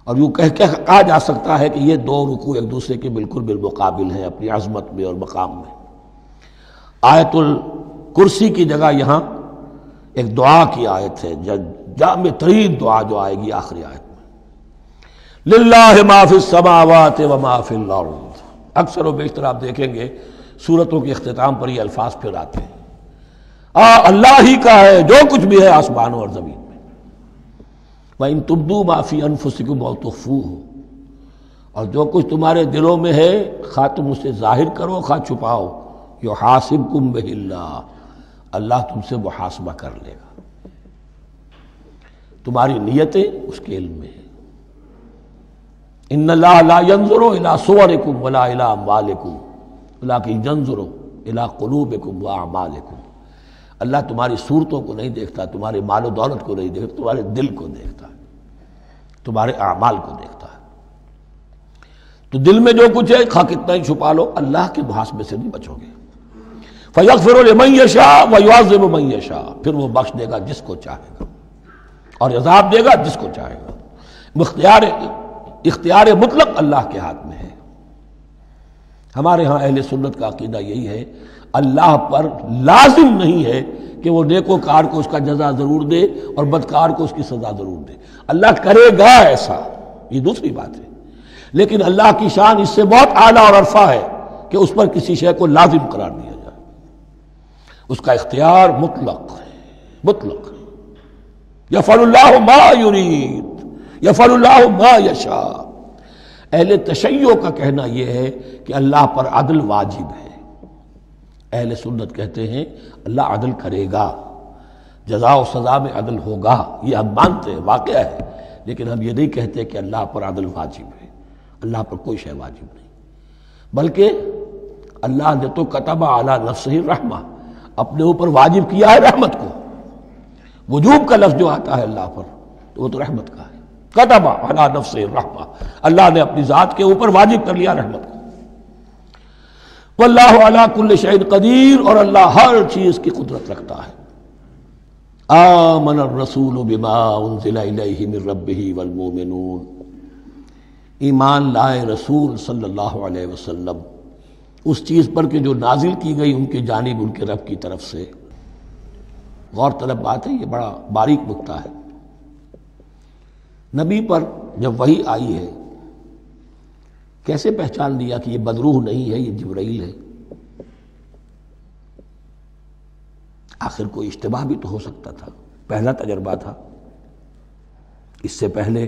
اور یوں کہا جا سکتا ہے کہ یہ 2 رکوع ایک دوسرے کے بالکل بالمقابل ہیں اپنی عظمت میں اور مقام میں۔ آیت الکرسی کی جگہ یہاں ایک دعا کی آیت ہے، جامع ترین دعا جو آئے گی آخری آیت میں، للہ ما فی السماوات و ما فی الارض۔ اکثر و بیشتر آپ دیکھیں گے سورتوں کے اختتام پر یہ الفاظ پھر آتے ہیں، اللہ ہی کا ہے جو کچھ بھی ہے آسمانوں اور زمین میں۔ وَإِن تُبْدُوا مَا فِي أَنفُسِكُمْ أَوْ تُخْفُوهُ، اور جو کچھ تمہارے دلوں میں ہے خواہ تم اسے ظاہر کرو خواہ چھپاؤ، يُحَاسِبْكُم بِهِ اللَّهُ، اللہ تم سے محاسبہ کر لے گا، تمہاری نیتیں اس کے علم میں ہیں۔ ان اللہ لا ينظر الى صوركم ولا الى اموالكم ولكن ينظر الى قلوبكم واعمالكم، اللہ تمہاری صورتوں کو نہیں دیکھتا، تمہارے مال و دولت کو نہیں دیکھتا، تمہارے دل کو دیکھتا ہے۔ تمہارے اعمال کو دیکھتا ہے۔ تو دل میں جو کچھ ہے خواہ کتنا ہی چھپا لو، اللہ کے محاسبے سے نہیں بچو گے۔ فَيَغْفِرُ لِمَن يَشَاءُ وَيُعَذِّبُ مَن يَشَاءُ، پھر وہ بخش دے گا جس کو چاہے گا اور عذاب دے گا جس کو چاہے گا۔ اختیار مطلق اللہ کے ہاتھ میں ہے۔ ہمارے ہاں اہل سنت کا عقیدہ یہی ہے، اللہ پر لازم نہیں ہے کہ وہ نیکوکار کو اس کا جزا ضرور دے اور بدکار کو اس کی سزا ضرور دے۔ اللہ کرے گا ایسا، یہ دوسری بات ہے، لیکن اللہ کی شان اس سے بہت اعلیٰ اور عرفہ ہے کہ اس پر کسی شے کو لازم قرار دیا جائے۔ اس کا اختیار مطلق ہے، مطلق۔ یفعل اللہ ما یرید، یفعل اللہ ما یشاء۔ اہل تشیع کا کہنا یہ ہے کہ اللہ پر عدل واجب ہے۔ اہل سنت کہتے ہیں اللہ عدل کرے گا، جزا و سزا میں عدل ہوگا، یہ ہم مانتے ہیں، واقعہ ہے، لیکن ہم یہ نہیں کہتے کہ اللہ پر عدل واجب ہے۔ اللہ پر کوئی شے واجب نہیں، بلکہ اللہ نے تو کتب علی نفسہ الرحمہ، اپنے اوپر واجب کیا ہے رحمت کو۔ وجوب کا لفظ جو آتا ہے اللہ پر تو وہ تو رحمت کا ہے، کتب علی نفسہ الرحمہ، اللہ نے اپنی ذات کے اوپر واجب کر لیا رحمت کو۔ واللہ علی کل شیء قدیر، اور اللہ ہر چیز کی قدرت رکھتا ہے۔ آمن الرسول بما انزل الیہ من ربہ والمؤمنون، ایمان لائے رسول صلی اللہ علیہ وسلم اس چیز پر کہ جو نازل کی گئی ان کی جانب ان کے رب کی طرف سے۔ غور طلب بات ہے، یہ بڑا باریک نکتہ ہے۔ نبی پر جب وحی آئی ہے کیسے پہچان لیا کہ یہ بدروح نہیں ہے، یہ جبرائیل ہے؟ آخر کوئی اشتباہ بھی تو ہو سکتا تھا، پہلا تجربہ تھا۔ اس سے پہلے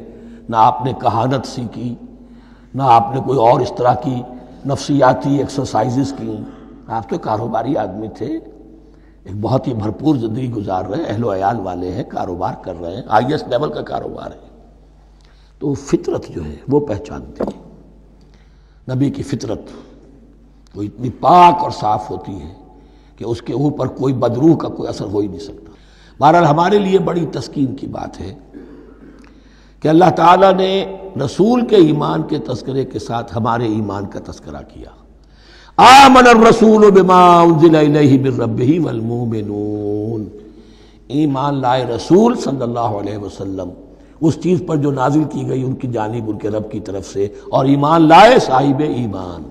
نہ آپ نے کہانت سیکھی، نہ آپ نے کوئی اور اس طرح کی نفسیاتی ایکسرسائزز کی۔ آپ تو کاروباری آدمی تھے، ایک بہت ہی بھرپور زندگی گزار رہے ہیں، اہل و عیال والے ہیں، کاروبار کر رہے ہیں، ہائی ایسٹ لیول کا کاروبار ہے۔ تو فطرت جو ہے وہ پہچانتی ہے، نبی کی فطرت وہ اتنی پاک اور صاف ہوتی ہے کہ اس کے اوپر کوئی بدروح کا کوئی اثر ہو ہی نہیں سکتا۔ بہرحال ہمارے لیے بڑی تسکین کی بات ہے کہ اللہ تعالیٰ نے رسول کے ایمان کے تذکرے کے ساتھ ہمارے ایمان کا تذکرہ کیا۔ آمن الرسول بما انزل الیہ من ربہ والمؤمنون، ایمان لائے رسول صلی اللہ علیہ وسلم اس چیز پر جو نازل کی گئی ان کی جانب ان کے رب کی طرف سے، اور ایمان لائے صاحب ایمان۔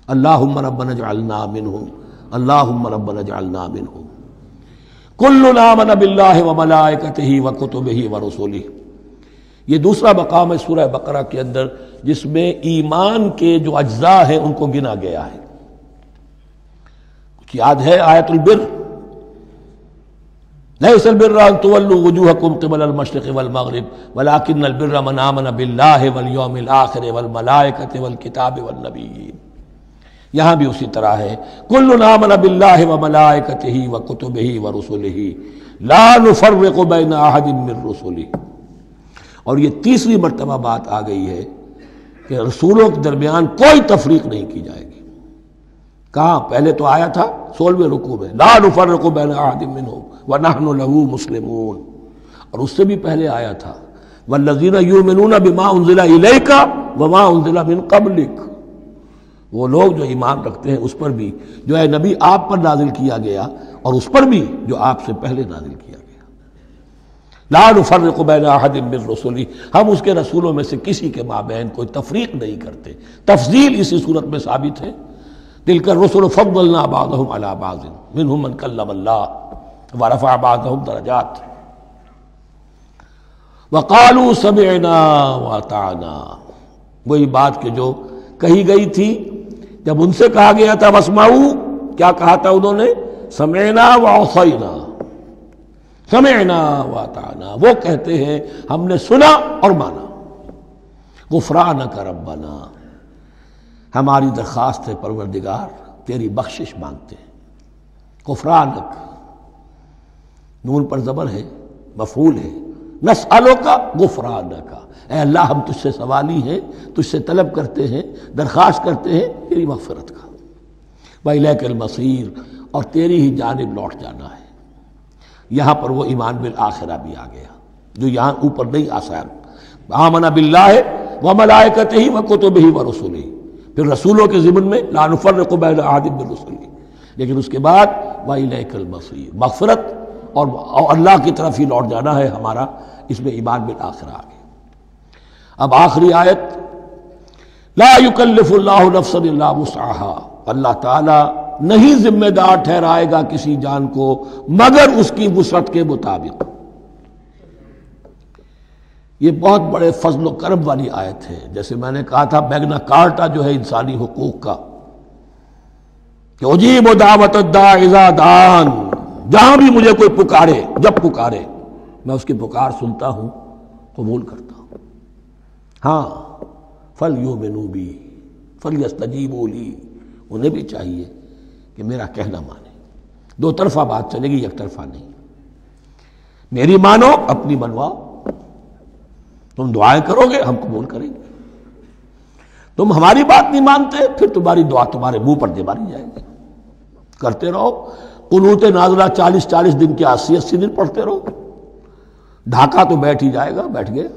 اللہم ربنا اجعلنا منہم، اللہم ربنا اجعلنا منہم۔ کل آمن باللہ وملائکتہ وکتبہ ورسلہ، یہ دوسرا مقام ہے سورہ بقرہ کے اندر جس میں ایمان کے جو اجزاء ہیں ان کو گنا گیا ہے۔ کچھ یاد ہے آیت البر، لیس البر ان تولوا وجوہکم قبل المشرق والمغرب ولکن البر من آمن باللہ والیوم الآخر والملائکۃ والکتاب والنبیین۔ یہاں بھی اسی طرح ہے، کل آمن باللہ وملائکتہ وکتبہ ورسلہ لا نفرق بین احد من رسلہ۔ اور یہ تیسری مرتبہ بات آ گئی ہے کہ رسولوں کے درمیان کوئی تفریق نہیں کی جائے گی۔ کہاں؟ پہلے تو آیا تھا 16ویں رکوع میں، لا نفرق بین احد منہم ونحن له مسلمون، اور اس سے بھی پہلے آیا تھا والذین یؤمنون بما انزل الیک وما انزل من قبلک، وہ لوگ جو ایمان رکھتے ہیں اس پر بھی جو ہے نبی آپ پر نازل کیا گیا اور اس پر بھی جو آپ سے پہلے نازل کیا گیا۔ لا نفرق بین احد من رسلہ، ہم اس کے رسولوں میں سے کسی کے مابین کوئی تفریق نہیں کرتے۔ تفضیل اسی صورت میں ثابت ہے، تلک الرسل فضلنا بعضهم علی بعض منهم من کلم اللہ ورفع بعضهم درجات وقالوا سمعنا واطعنا، وہی بات کہ جو کہی گئی تھی جب ان سے کہا گیا تھا واسمعوا، کیا کہا تھا انہوں نے؟ سمعنا وعصینا، سمعنا واطعنا، وہ کہتے ہیں ہم نے سنا اور مانا۔ غفرانک ربنا، ہماری درخواست ہے پروردگار، تیری بخشش مانگتے ہیں۔ غفرانک، نون پر زبر ہے، مفعول ہے، نسألک غفرانک، اے اللہ ہم تجھ سے سوالی ہیں، تجھ سے طلب کرتے ہیں، درخواست کرتے ہیں تیری مغفرت کا۔ وإلیک المصیر، اور تیری ہی جانب لوٹ جانا ہے۔ یہاں پر وہ ایمان بالآخرہ بھی آ گیا جو یہاں اوپر نہیں آسان، آمن باللہ وملائکتہ وکتبہ ورسلہ، پھر رسولوں کے ضمن میں لا نفرق بین احد من رسلہ، لیکن اس کے بعد وإلیک المصیر، مغفرت اور اللہ کی طرف ہی لوٹ جانا ہے ہمارا، اس میں ایمان بالآخرہ آ گیا۔ اب آخری آیت، لا یکلف اللہ نفسا الا وسعها، اللہ تعالیٰ نہیں ذمہ دار ٹھہرائے گا کسی جان کو مگر اس کی وسعت کے مطابق۔ یہ بہت بڑے فضل و کرم والی آیت ہے، جیسے میں نے کہا تھا میگنا کارٹا جو ہے انسانی حقوق کا، کہ اجیب دعوت الداع اذا دعان، جہاں بھی مجھے کوئی پکارے، جب پکارے میں اس کی پکار سنتا ہوں، قبول کرتا ہوں۔ ہاں فَلْيُؤْمِنُوا بِي فَلْيَسْتَجِيبُوا لِي، انہیں بھی چاہیے کہ میرا کہنا مانے، دو طرفہ بات چلے گی، یک طرفہ نہیں۔ میری مانو، اپنی منواؤ، تم دعائیں کرو گے ہم قبول کریں گے، تم ہماری بات نہیں مانتے پھر تمہاری دعا تمہارے منہ پر دے ماری جائے گی۔ کرتے رہو قنوت نازلہ 40 دن کے 80 دن پڑھتے رہو، ڈھاکہ تو بیٹھ ہی جائے گا، بیٹھ گئے۔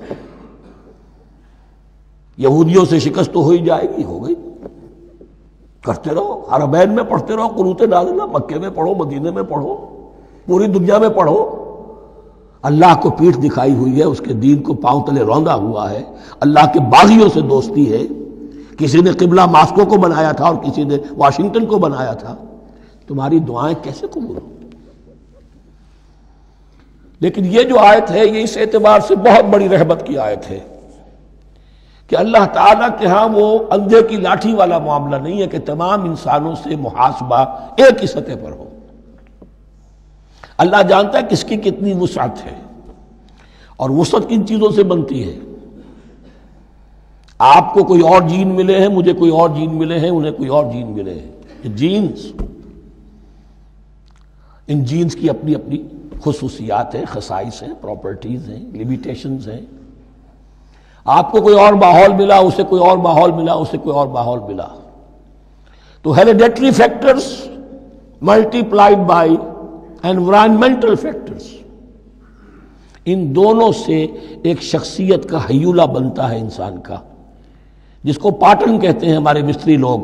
یہودیوں سے شکست تو ہو ہی جائے گی، ہو گئی۔ کرتے رہو، حرمین میں پڑھتے رہو قنوت نازلہ، مکے میں پڑھو، مدینے میں پڑھو، پوری دنیا میں پڑھو۔ اللہ کو پیٹھ دکھائی ہوئی ہے، اس کے دین کو پاؤں تلے روندا ہوا ہے، اللہ کے باغیوں سے دوستی ہے، کسی نے قبلہ ماسکو کو بنایا تھا اور کسی نے واشنگٹن کو بنایا تھا، تمہاری دعائیں کیسے قبول ہوں؟ لیکن یہ جو آیت ہے یہ اس اعتبار سے بہت بڑی رحمت کی آیت ہے کہ اللہ تعالیٰ کے ہاں وہ اندھے کی لاٹھی والا معاملہ نہیں ہے کہ تمام انسانوں سے محاسبہ ایک ہی سطح پر ہو۔ اللہ جانتا ہے کس کی کتنی وسعت ہے، اور وسعت کن چیزوں سے بنتی ہے۔ آپ کو کوئی اور جین ملے ہیں، مجھے کوئی اور جین ملے ہیں، انہیں کوئی اور جین ملے ہیں، یہ جینز، ان جینز کی اپنی اپنی خصوصیات ہیں، خصائص ہیں، پراپرٹیز ہیں، لیمیٹیشنز ہیں۔ آپ کو کوئی اور ماحول ملا، اسے کوئی اور ماحول ملا، اسے کوئی اور ماحول ملا، تو hereditary factors multiplied by environmental factors, ان دونوں سے ایک شخصیت کا ہیولہ بنتا ہے انسان کا، جس کو پیٹرن کہتے ہیں ہمارے مستری لوگ۔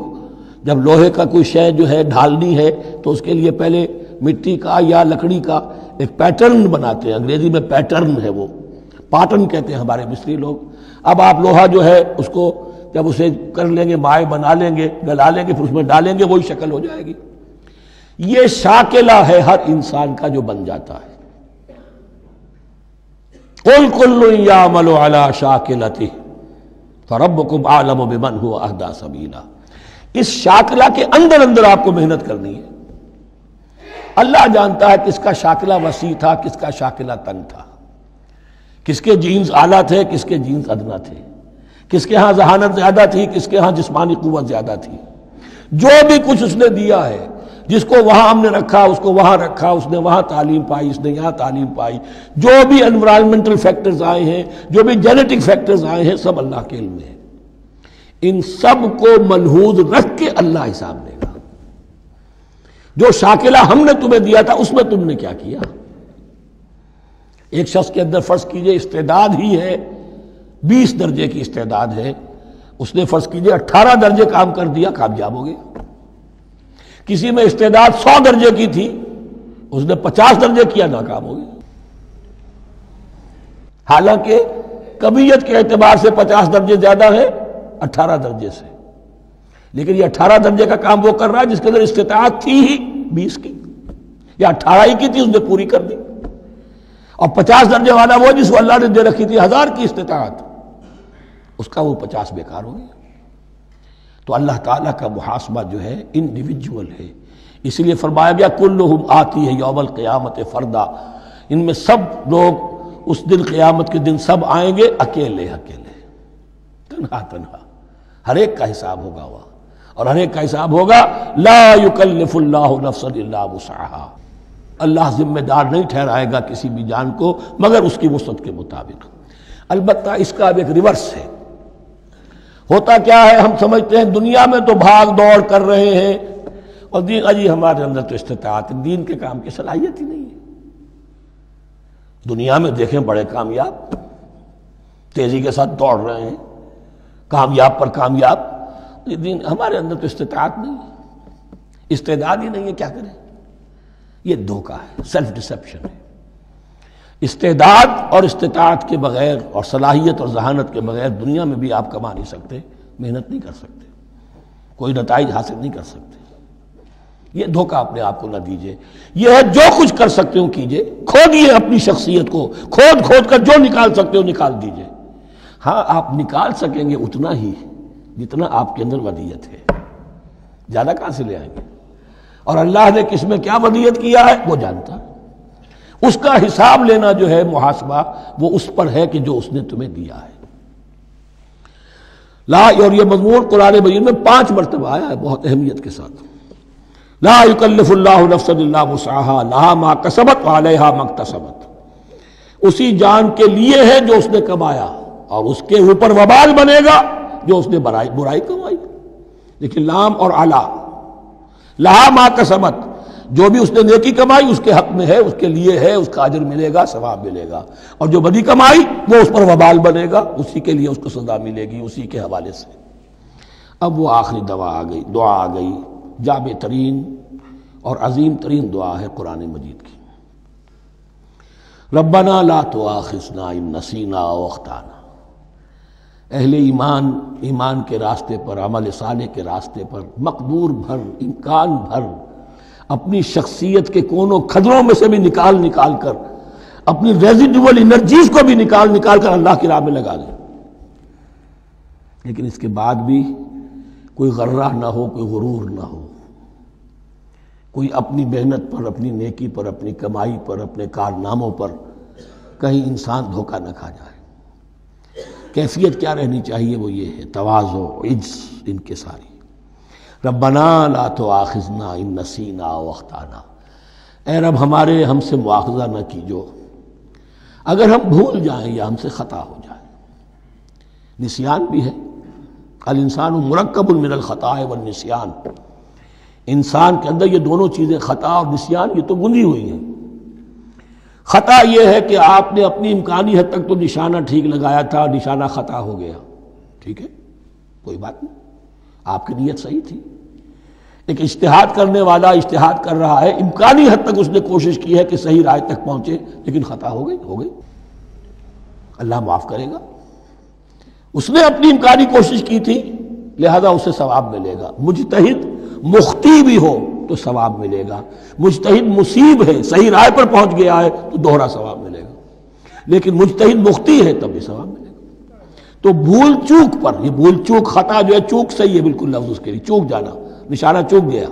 جب لوہے کا کوئی شے جو ہے ڈھالنی ہے تو اس کے لیے پہلے مٹی کا یا لکڑی کا ایک پیٹرن بناتے ہیں، انگریزی میں پیٹرن ہے، وہ پیٹرن کہتے ہیں ہمارے مستری لوگ۔ اب آپ لوہا جو ہے اس کو جب اسے کر لیں گے، مائع بنا لیں گے، گلا لیں گے، پھر اس میں ڈالیں گے، وہی شکل ہو جائے گی۔ یہ شاکلہ ہے ہر انسان کا جو بن جاتا ہے۔ قُلْ كُلٌّ يَعْمَلُ عَلَى شَاكِلَتِهِ فَرَبُّكُمْ أَعْلَمُ بِمَنْ هُوَ أَهْدَىٰ سَبِيلًا۔ اس شاکلہ کے اندر اندر آپ کو محنت کرنی ہے۔ اللہ جانتا ہے کس کا شاکلہ وسیع تھا، کس کا شاکلہ تنگ تھا، کس کے جینز اعلیٰ تھے، کس کے جینز ادنا تھے، کس کے ہاں ذہانت زیادہ تھی، کس کے ہاں جسمانی قوت زیادہ تھی۔ جو بھی کچھ اس نے دیا ہے، جس کو وہاں ہم نے رکھا اس کو وہاں رکھا، اس نے وہاں تعلیم پائی، اس نے یہاں تعلیم پائی، جو بھی انوائرمنٹل فیکٹرز آئے ہیں، جو بھی جینیٹک فیکٹرز آئے ہیں، سب اللہ کے علم میں ہے۔ ان سب کو ملحوظ رکھ کے اللہ حساب لے گا۔ جو شاکلہ ہم نے تمہیں دیا تھا اس میں تم نے کیا کیا؟ ایک شخص کے اندر فرض کیجئے استعداد ہی ہے 20 درجے کی استعداد ہے، اس نے فرض کیجئے 18 درجے کام کر دیا، کامیاب ہو گیا۔ کسی میں استعداد 100 درجے کی تھی، اس نے 50 درجے کیا، ناکام ہو گیا۔ حالانکہ کمیت کے اعتبار سے 50 درجے زیادہ ہے 18 درجے سے، لیکن یہ 18 درجے کا کام وہ کر رہا ہے جس کے اندر استطاعت تھی ہی 20 کی، یا 18 ہی کی تھی، اس نے پوری کر دی۔ اور 50 درجے والا وہ جس کو اللہ نے دے رکھی تھی 1000 کی استطاعت، اس کا وہ 50 بیکار ہو گیا۔ تو اللہ تعالیٰ کا محاسبہ جو ہے انڈیویجول ہے، اس لیے فرمایا گیا کلہم آتی ہے یوم القیامت فردا، ان میں سب لوگ اس دن قیامت کے دن سب آئیں گے اکیلے اکیلے، تنہا تنہا، ہر ایک کا حساب ہوگا وہاں، اور ہر ایک کا حساب ہوگا لا یکلف اللہ نفسا الا وسعها، اللہ ذمہ دار نہیں ٹھہرائے گا کسی بھی جان کو مگر اس کی وسعت کے مطابق۔ البتہ اس کا اب ایک ریورس ہے۔ ہوتا کیا ہے، ہم سمجھتے ہیں دنیا میں تو بھاگ دوڑ کر رہے ہیں، اور دین اجی ہمارے اندر تو استطاعت دین کے کام کی صلاحیت ہی نہیں ہے۔ دنیا میں دیکھیں بڑے کامیاب، تیزی کے ساتھ دوڑ رہے ہیں، کامیاب پر کامیاب. دین ہمارے اندر تو استطاعت نہیں ہے، استعداد ہی نہیں ہے، کیا کریں؟ یہ دھوکہ ہے، سیلف ڈسپشن ہے. استعداد اور استطاعت کے بغیر اور صلاحیت اور ذہانت کے بغیر دنیا میں بھی آپ کما نہیں سکتے، محنت نہیں کر سکتے، کوئی نتائج حاصل نہیں کر سکتے. یہ دھوکہ اپنے آپ کو نہ دیجیے. یہ ہے جو کچھ کر سکتے ہو کیجیے، کھودیے اپنی شخصیت کو، کھود کھود کر جو نکال سکتے ہو نکال دیجیے. ہاں آپ نکال سکیں گے اتنا ہی جتنا آپ کے اندر ودیت ہے، زیادہ کہاں سے لے آئیں گے؟ اور اللہ نے کس میں کیا ودیت کیا ہے وہ جانتا ہے. اس کا حساب لینا جو ہے، محاسبہ، وہ اس پر ہے کہ جو اس نے تمہیں دیا ہے. لا، اور یہ مضمون قرآن مجید میں 5 مرتبہ آیا ہے بہت اہمیت کے ساتھ. لا یکلف اللہ نفسا الا وسعها لها ما کسبت وعلیہا ما اکتسبت. اسی جان کے لیے ہے جو اس نے کمایا، اور اس کے اوپر وبال بنے گا جو اس نے برائی کمائی. لیکن لام اور علا، لہا ما کسبت، جو بھی اس نے نیکی کمائی اس کے حق میں ہے، اس کے لیے ہے، اس کا اجر ملے گا، ثواب ملے گا. اور جو بدی کمائی وہ اس پر وبال بنے گا، اسی کے لیے اس کو سزا ملے گی، اسی کے حوالے سے. اب وہ آخری دعا آ گئی، جامع ترین اور عظیم ترین دعا ہے قرآن مجید کی. ربنا لا تؤاخذنا ان نسینا او اخطانا. اہل ایمان کے راستے پر، عمل صالح کے راستے پر مقدور بھر، امکان بھر اپنی شخصیت کے کونوں کھدروں میں سے بھی نکال کر، اپنی ریزیڈول انرجیز کو بھی نکال کر اللہ کی راہ میں لگا دیں. لیکن اس کے بعد بھی کوئی غرہ نہ ہو، کوئی غرور نہ ہو، کوئی اپنی محنت پر، اپنی نیکی پر، اپنی کمائی پر، اپنے کارناموں پر کہیں انسان دھوکہ نہ کھا جائے. کیفیت کیا رہنی چاہیے؟ وہ یہ ہے تواضع، عجز، انکساری. ربنا لا تؤاخذنا ان نسینا او اخطانا. اے رب ہم سے مواخذہ نہ کیجو اگر ہم بھول جائیں یا ہم سے خطا ہو جائے. نسیان بھی ہے، الانسان مرکب من الخطاء والنسیان. انسان کے اندر یہ دونوں چیزیں، خطا اور نسیان، یہ تو گندھی ہوئی ہیں. خطا یہ ہے کہ آپ نے اپنی امکانی حد تک تو نشانہ ٹھیک لگایا تھا، نشانہ خطا ہو گیا، ٹھیک ہے، کوئی بات نہیں، آپ کی نیت صحیح تھی. ایک اجتہاد کرنے والا اجتہاد کر رہا ہے، امکانی حد تک اس نے کوشش کی ہے کہ صحیح رائے تک پہنچے، لیکن خطا ہو گئی، اللہ معاف کرے گا. اس نے اپنی امکانی کوشش کی تھی، لہذا اسے ثواب ملے گا. مجتہد مخطی بھی ہو تو ثواب ملے گا. مجتہد مصیب ہے، صحیح رائے پر پہنچ گیا ہے تو دوہرا ثواب ملے گا. لیکن مجتہد مخطی ہے تب بھی ثواب ملے گا. تو بھول چوک پر، یہ بھول چوک، خطا جو ہے، چوک صحیح ہے بالکل لفظ اس کے لیے، چوک جانا، نشانہ چوک گیا.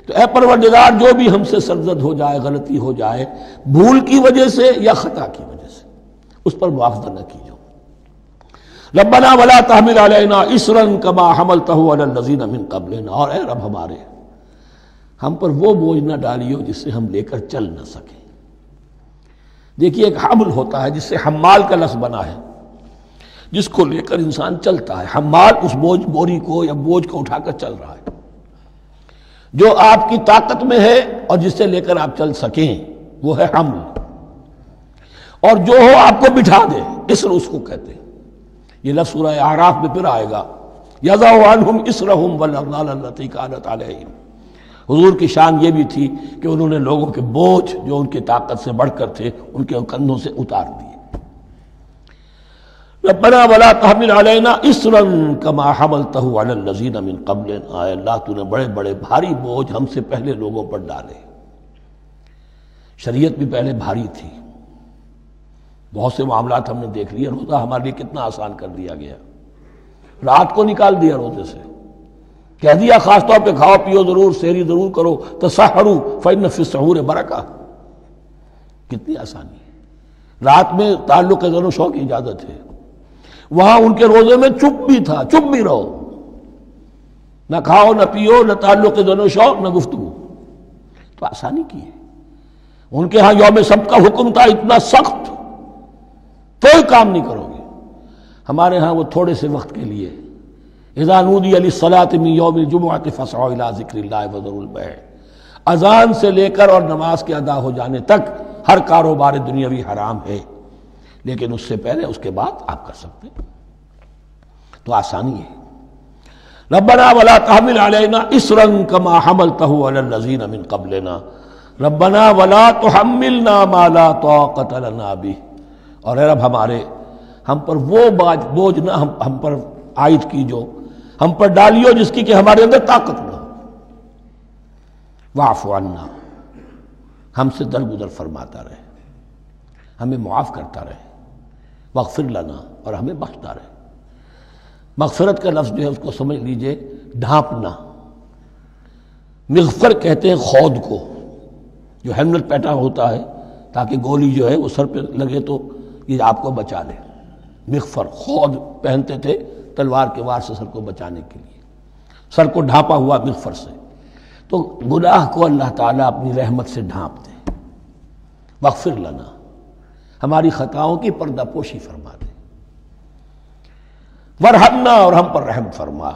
تو اے پروردگار جو بھی ہم سے سرزد ہو جائے، غلطی ہو جائے، بھول کی وجہ سے یا خطا کی وجہ سے، اس پر مواخذہ نہ کیجو. ربنا ولا تحمل علینا اصرا کما حملتہ علی الذین من قبلنا. اور اے رب ہمارے، ہم پر وہ بوجھ نہ ڈالیو جس سے ہم لے کر چل نہ سکیں. دیکھیے ایک حمل ہوتا ہے جس سے حمال کا لفظ بنا ہے، جس کو لے کر انسان چلتا ہے. حمال اس بوری کو یا بوجھ کو اٹھا کر چل رہا ہے. جو آپ کی طاقت میں ہے اور جس سے لے کر آپ چل سکیں وہ ہے حمل. اور جو ہو آپ کو بٹھا دے، اسر اس کو کہتے ہیں. یہ لفظ سورہ اعراف میں پھر آئے گا، یضع عنہم اسرہم والاغلال التی کانت علیہم. حضور کی شان یہ بھی تھی کہ انہوں نے لوگوں کے بوجھ جو ان کی طاقت سے بڑھ کر تھے ان کے کندھوں سے اتار دیے. ربنا ولا تحمل علینا اصرا کما حملتہ علی الذین من قبلنا. اے اللہ تو نے بڑے بڑے بھاری بوجھ ہم سے پہلے لوگوں پر ڈالے. شریعت بھی پہلے بھاری تھی، بہت سے معاملات ہم نے دیکھ لیے. روزہ ہمارے لیے کتنا آسان کر دیا گیا، رات کو نکال دیا روزے سے، کہہ دیا خاص طور پہ کھاؤ پیو ضرور، سحری ضرور کرو، تسحروا فإن فی السحور برکہ. کتنی آسانی ہے. رات میں تعلق زن و شو کی اجازت ہے. وہاں ان کے روزے میں چپ بھی تھا، چپ بھی رہو، نہ کھاؤ نہ پیو، نہ تعلق زن و شو، نہ گفتگو. تو آسانی کی ہے. ان کے ہاں یوم سبت کا حکم تھا اتنا سخت، کوئی کام نہیں کرو گے. ہمارے ہاں وہ تھوڑے سے وقت کے لیے، اذا نودی للصلاۃ من یوم الجمعۃ فاسعوا الی ذکر اللہ وذروا البیع. اذان سے لے کر اور نماز کے ادا ہو جانے تک ہر کاروبار دنیاوی حرام ہے. لیکن اس سے پہلے اس کے بعد آپ کر سکتے ہیں، تو آسانی ہے۔ ربنا ولا تحمل علینا اصرا کما حملته علی الذین من قبلنا ربنا ولا تحملنا ما لا طاقت لنا به، اور اے رب ہم پر وہ بوجھ نہ ہم پر عائد کیجو، ہم پر ڈالیو جس کی کہ ہمارے اندر طاقت نہ ہو۔ واعف عنا، ہم سے درگزر فرماتا رہے، ہمیں معاف کرتا رہے، واغفر لنا، اور ہمیں بخشتا رہے۔ مغفرت کا لفظ جو ہے اس کو سمجھ لیجئے ڈھانپنا، مغفر کہتے ہیں خود کو، جو ہیلمٹ پیٹا ہوتا ہے تاکہ گولی جو ہے وہ سر پہ لگے تو یہ آپ کو بچا لے۔ مغفر خود پہنتے تھے تلوار کے وار سے سر کو بچانے کے لیے، سر کو ڈھانپا ہوا مغفر سے۔ تو گناہ کو اللہ تعالیٰ اپنی رحمت سے ڈھانپ دے۔ واغفر لنا، ہماری خطاؤں کی پردہ پوشی فرما دے۔ ورحمنا، اور ہم پر رحم فرما۔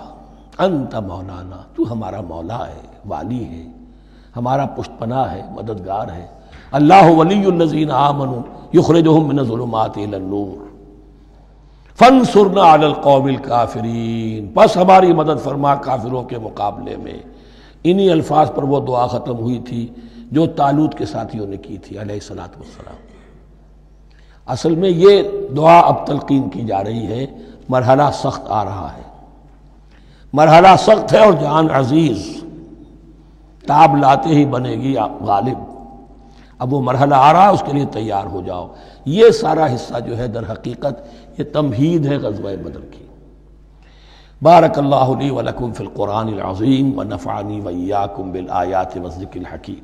انت مولانا، تو ہمارا مولا ہے، والی ہے، ہمارا پشت پناہ ہے، مددگار ہے۔ اللہ ولی الذین آمنوا یخرجہم من الظلمات الی النور فانصرنا علی القوم الکافرین، بس ہماری مدد فرما کافروں کے مقابلے میں۔ انہی الفاظ پر وہ دعا ختم ہوئی تھی جو طالوت کے ساتھیوں نے کی تھی علیہ الصلوۃ والسلام۔ اصل میں یہ دعا اب تلقین کی جا رہی ہے، مرحلہ سخت آ رہا ہے، مرحلہ سخت ہے اور جان عزیز، تاب لاتے ہی بنے گی غالب۔ اب وہ مرحلہ آ رہا ہے، اس کے لیے تیار ہو جاؤ۔ یہ سارا حصہ جو ہے در حقیقت یہ تمہید ہے غزوہ بدر کی۔ بارک اللہ لی ولکم فی القرآن العظیم ونفعنی وإیاکم بالآیات والذکر الحکیم۔